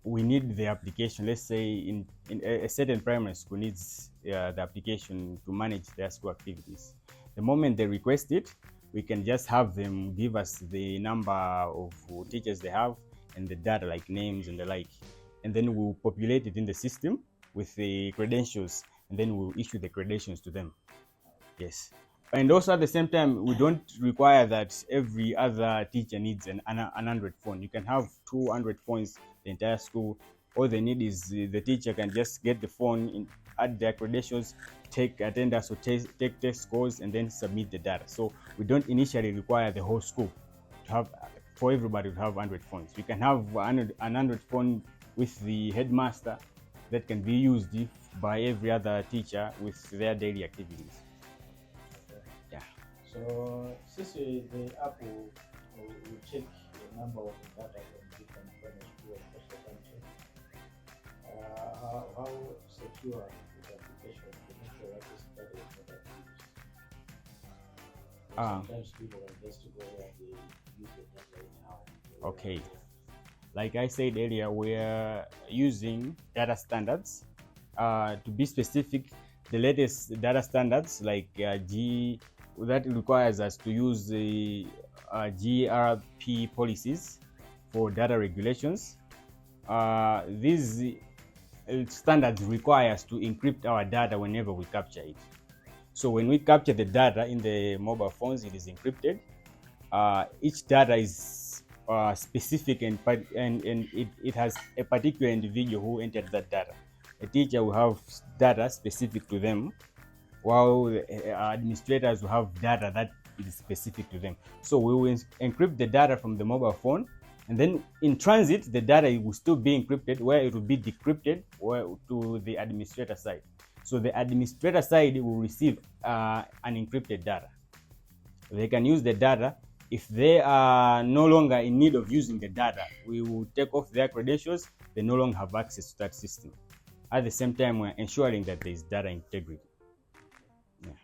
need the application, let's say in a certain primary school needs the application to manage their school activities. The moment they request it, we can just have them give us the number of teachers they have and the data like names and the like. And then we'll populate it in the system with the credentials, and then we'll issue the credentials to them. Yes. And also at the same time, we don't require that every other teacher needs an Android phone. You can have 200 phones, the entire school. All they need is the teacher can just get the phone, add their credentials, take attendance or take test scores, and then submit the data. So we don't initially require the whole school to have, for everybody to have Android phones. You can have an Android phone with the headmaster that can be used by every other teacher with their daily activities. Yeah. So since the app will check the number of data from different primary schools across the country, how secure is the application to make sure that this data is not abused? Sometimes people are just to go where they use the data anyhow. Okay. Like I said earlier, we're using data standards. To be specific, the latest data standards like G, that requires us to use the GRP policies for data regulations. These standards require us to encrypt our data whenever we capture it. So when we capture the data in the mobile phones, it is encrypted. Each data is specific and it has a particular individual who entered that data. A teacher will have data specific to them, while administrators will have data that is specific to them. So we will encrypt the data from the mobile phone, and then in transit, the data will still be encrypted, where it will be decrypted to the administrator side. So the administrator side will receive unencrypted data. They can use the data. If they are no longer in need of using the data, we will take off their credentials. They no longer have access to that system. At the same time, we're ensuring that there is data integrity. Yeah.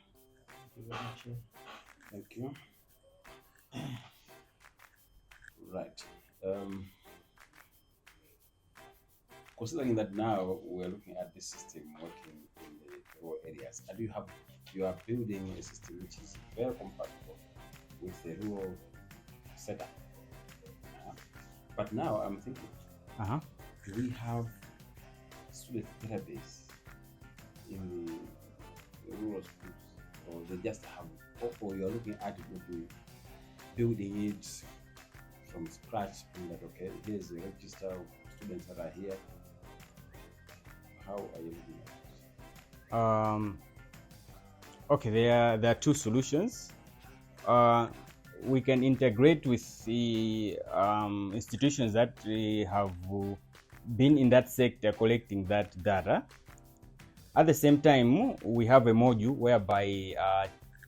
Thank you. Right. Considering that now we're looking at the system working in the rural areas, and you are building a system which is very compatible with the rural setup. But now I'm thinking, do we have student database in the rural schools, or they just have, or you're looking at it, maybe building it from scratch, being that okay, here's the register of students that are here. How are you looking at it? Okay, there are two solutions. We can integrate with the institutions that have been in that sector collecting that data. At the same time, we have a module whereby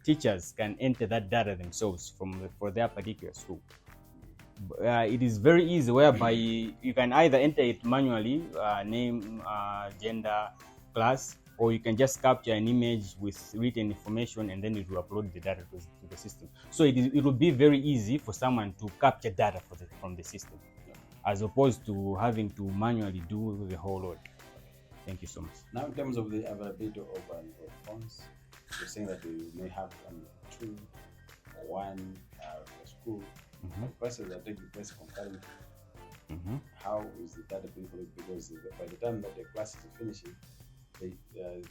teachers can enter that data themselves for their particular school. It is very easy, whereby you can either enter it manually, name, gender, class, or you can just capture an image with written information and then it will upload the data to the system. So it will be very easy for someone to capture data from the system, as opposed to having to manually do the whole load. Thank you so much. Now, in terms of the availability of funds, you're saying that you may have 2 or 1 per school. Classes are taking place concurrently. How is the data being collected? Because by the time that the class is finishing, we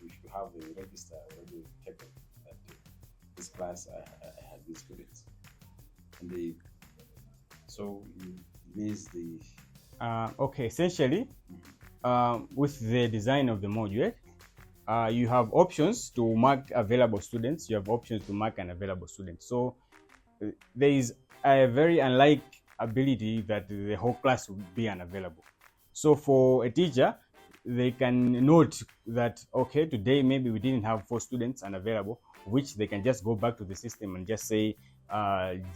should have the register already taken that this class had these students, and so it means the okay, essentially, with the design of the module, you have options to mark available students. You have options to mark unavailable students. So there is a very unlike ability that the whole class will be unavailable. So for a teacher, they can note that, okay, today maybe we didn't have 4 students unavailable, which they can just go back to the system and just say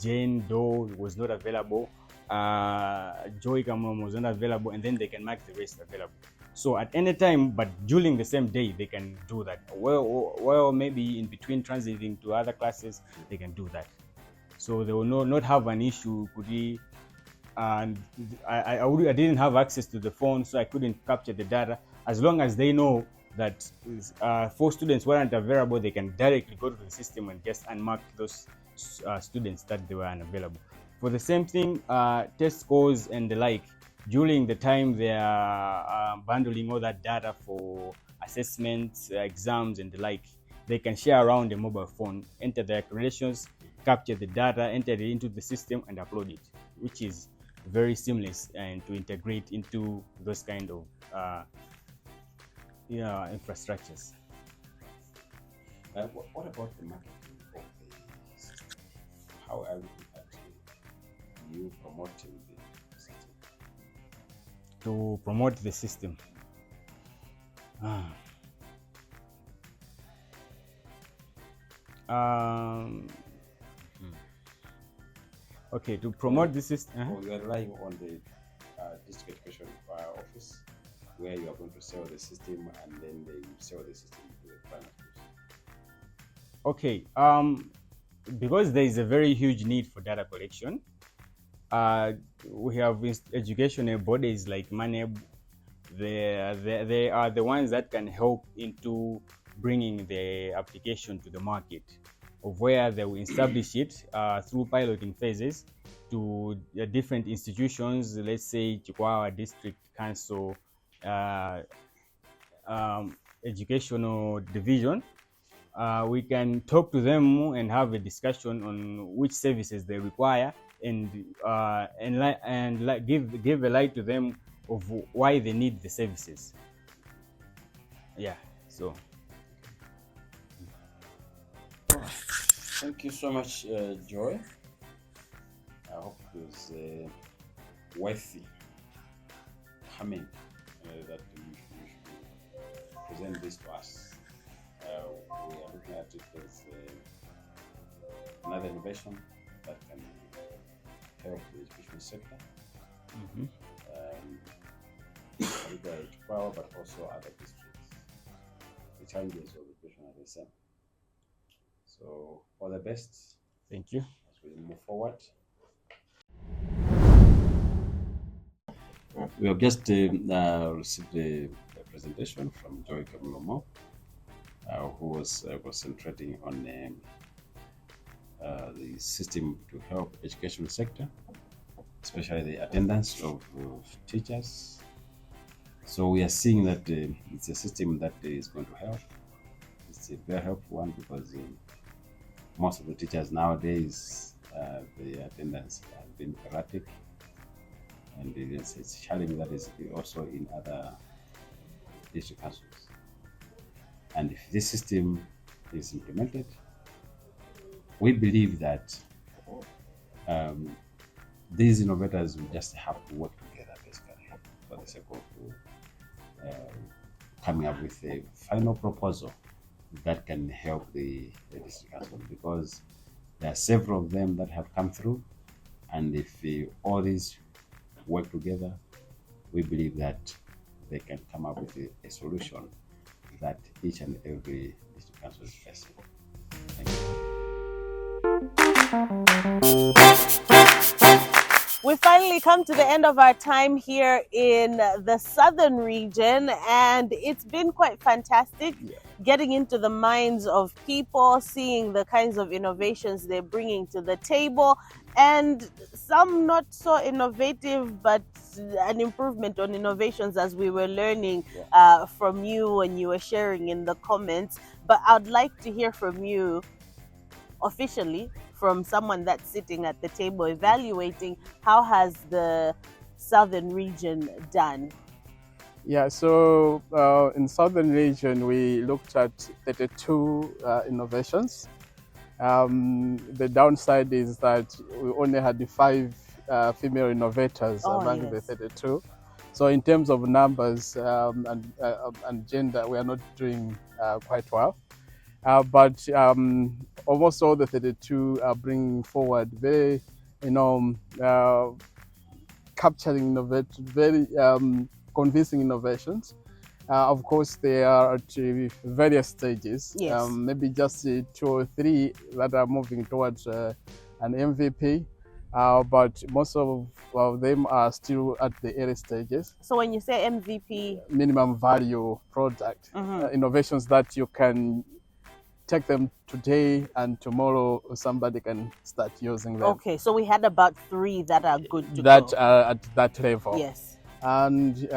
Jane Doe was not available, Joy Kamom was not available, and then they can mark the rest available. So at any time, but during the same day, they can do that. Well, maybe in between transiting to other classes, they can do that. So they will not have an issue. And I didn't have access to the phone, so I couldn't capture the data. As long as they know that 4 students weren't available, they can directly go to the system and just unmark those students that they were unavailable. For the same thing, test scores and the like, during the time they are bundling all that data for assessments, exams and the like, they can share around the mobile phone, enter their credentials, capture the data, enter it into the system and upload it, which is very seamless and to integrate into those kind of infrastructures. What about the marketing of the system? How are you promoting the system? To promote the system. Okay, to promote the system. Or you are relying on the district education office, where you are going to sell the system and then they will sell the system to the primary schools. Okay, because there is a very huge need for data collection, we have educational bodies like MANEB. They are the ones that can help into bringing the application to the market. of where they will establish it through piloting phases to different institutions, let's say Chikwawa District Council, educational division. We can talk to them and have a discussion on which services they require, and give a light to them of why they need the services. Yeah, so. Thank you so much, Joy. I hope it was worthy coming that you should present this to us. We are looking at it as another innovation that can help the education sector, either Power, but also other districts. The challenges of education are the same. So, all the best. Thank you. As we move forward. We have just received a presentation from Joy Kamulomo, who was concentrating on the system to help education sector, especially the attendance of teachers. So we are seeing that it's a system that is going to help. It's a very helpful one because most of the teachers nowadays, the attendance has been erratic, and it's a challenge that is also in other district councils. And if this system is implemented, we believe that these innovators will just have to work together basically for the sake of coming up with a final proposal that can help the district council, because there are several of them that have come through, and if all these work together, we believe that they can come up with a solution that each and every district council is facing. Thank you. We finally come to the end of our time here in the southern region, and it's been quite fantastic getting into the minds of people, seeing the kinds of innovations they're bringing to the table, and some not so innovative, but an improvement on innovations as we were learning from you when you were sharing in the comments. But I'd like to hear from you officially, from someone that's sitting at the table evaluating, how has the southern region done? Yeah, so in southern region, we looked at 32 innovations. The downside is that we only had 5 female innovators among the 32. So in terms of numbers and gender, we are not doing quite well. But almost all the 32 are bringing forward very, capturing very convincing innovations. Of course, they are at various stages. Yes. Maybe just 2 or 3 that are moving towards an MVP. But most of them are still at the early stages. So when you say MVP? Minimum value product. Innovations that you can take them today and tomorrow somebody can start using them. Okay, so we had about 3 that are good to that go. are at that level. Yes. And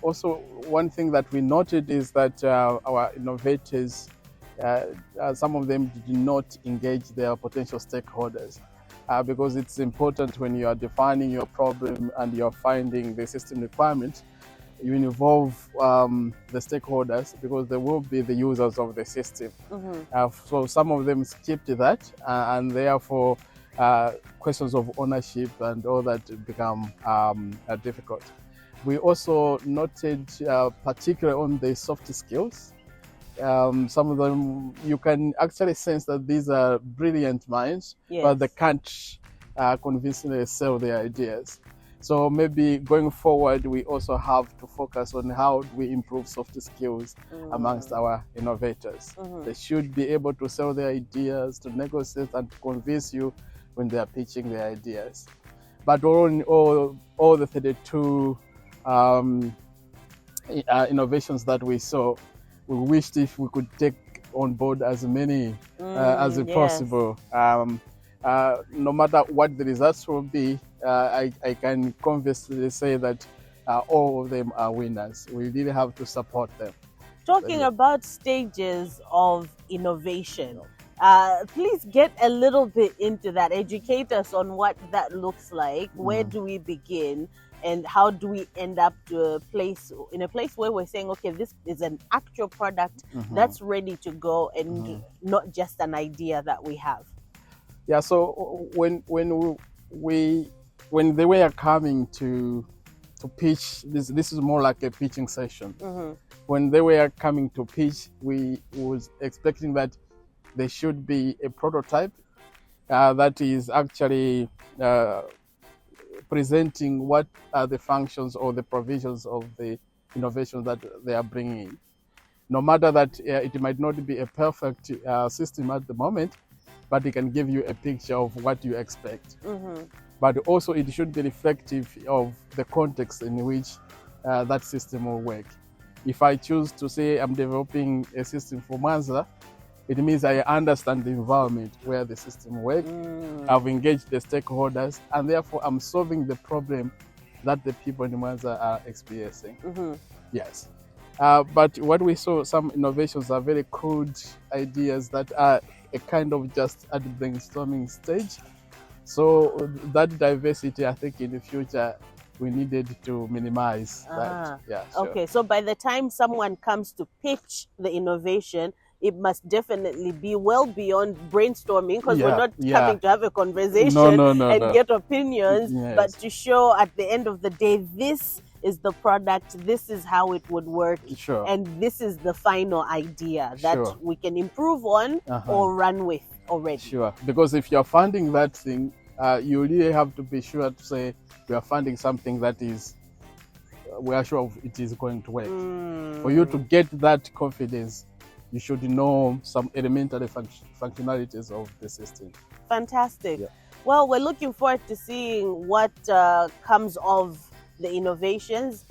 also one thing that we noted is that our innovators, some of them did not engage their potential stakeholders. Because it's important when you are defining your problem and you're finding the system requirements, you involve the stakeholders, because they will be the users of the system. So some of them skipped that, and therefore questions of ownership and all that become difficult. We also noted particularly on the soft skills. Some of them, you can actually sense that these are brilliant minds, but they can't convincingly sell their ideas. So maybe going forward, we also have to focus on how we improve soft skills amongst our innovators. They should be able to sell their ideas, to negotiate and to convince you when they are pitching their ideas. But all the 32 innovations that we saw, we wished if we could take on board as many as possible. No matter what the results will be, I can confidently say that all of them are winners. We really have to support them. Talking about stages of innovation, please get a little bit into that. Educate us on what that looks like. Where do we begin? And how do we end up to a place where we're saying, okay, this is an actual product that's ready to go and not just an idea that we have? Yeah. So when they were coming to pitch, this is more like a pitching session. When they were coming to pitch, we was expecting that there should be a prototype that is actually presenting what are the functions or the provisions of the innovations that they are bringing. No matter that it might not be a perfect system at the moment, but it can give you a picture of what you expect. But also it should be reflective of the context in which that system will work. If I choose to say I'm developing a system for Mwanza, it means I understand the environment where the system works. I've engaged the stakeholders, and therefore I'm solving the problem that the people in Mwanza are experiencing. Yes. But what we saw, some innovations are very crude ideas that are a kind of just at the brainstorming stage. So that diversity, I think in the future, we needed to minimize that. Yeah, sure. Okay, so by the time someone comes to pitch the innovation, it must definitely be well beyond brainstorming, because we're not coming to have a conversation and get opinions, but to show at the end of the day, this is the product, this is how it would work, and this is the final idea that we can improve on or run with already. Sure, because if you're funding that thing, you really have to be sure to say we are funding something that is, we are sure it is going to work. For you to get that confidence, you should know some elementary functionalities of the system. Fantastic. Well, we're looking forward to seeing what comes of the innovations.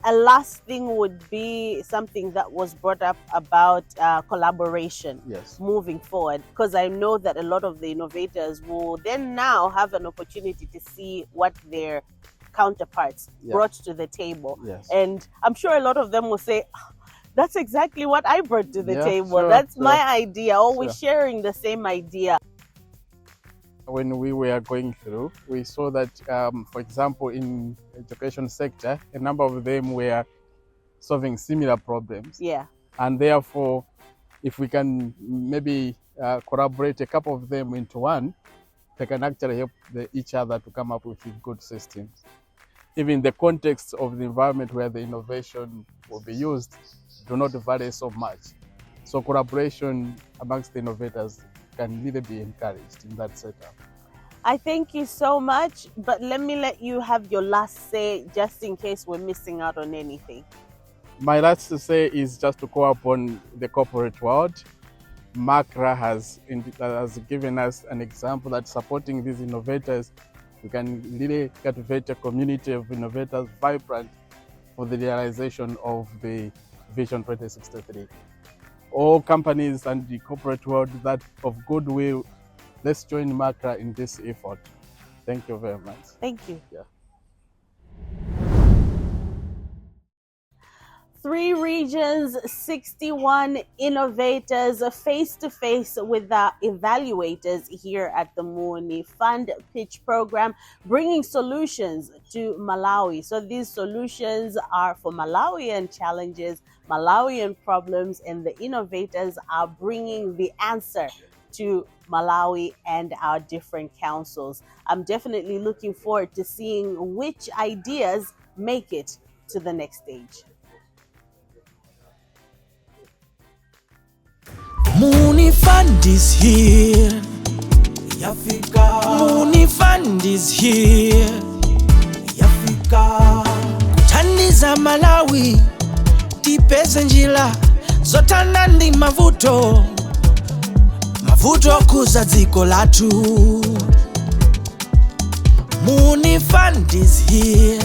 A last thing would be something that was brought up about collaboration moving forward, because I know that a lot of the innovators will then now have an opportunity to see what their counterparts brought to the table. And I'm sure a lot of them will say, that's exactly what I brought to the table. That's my idea. Or we're sharing the same idea. When we were going through, we saw that, for example, in education sector, a number of them were solving similar problems. And therefore, if we can maybe collaborate a couple of them into one, they can actually help each other to come up with good systems. Even the context of the environment where the innovation will be used do not vary so much. So collaboration amongst the innovators can really be encouraged in that setup. I thank you so much, but let me let you have your last say, just in case we're missing out on anything. My last to say is just to call upon the corporate world. MACRA has given us an example that supporting these innovators, we can really cultivate a community of innovators vibrant for the realization of the Vision 2063. All companies and the corporate world that of goodwill, let's join MACRA in this effort. Thank you very much. Thank you. 3 regions, 61 innovators face-to-face with the evaluators here at the Muuni Fund Pitch Program, bringing solutions to Malawi. So these solutions are for Malawian challenges, Malawian problems, and the innovators are bringing the answer to Malawi and our different councils. I'm definitely looking forward to seeing which ideas make it to the next stage. Muuni Fund is here. Yafika. Muuni Fund is here. Yafika. Kuthandiza Malawi tipeze njira zotana ndi mavuto kuza dziko lathu. Muuni Fund is here.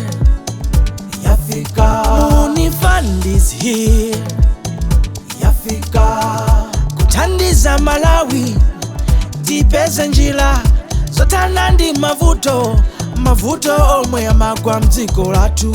Yafika. Muuni Fund is here. Yafika. tipeze njira zothana ndi mavuto omwe amagwa mdziko lathu.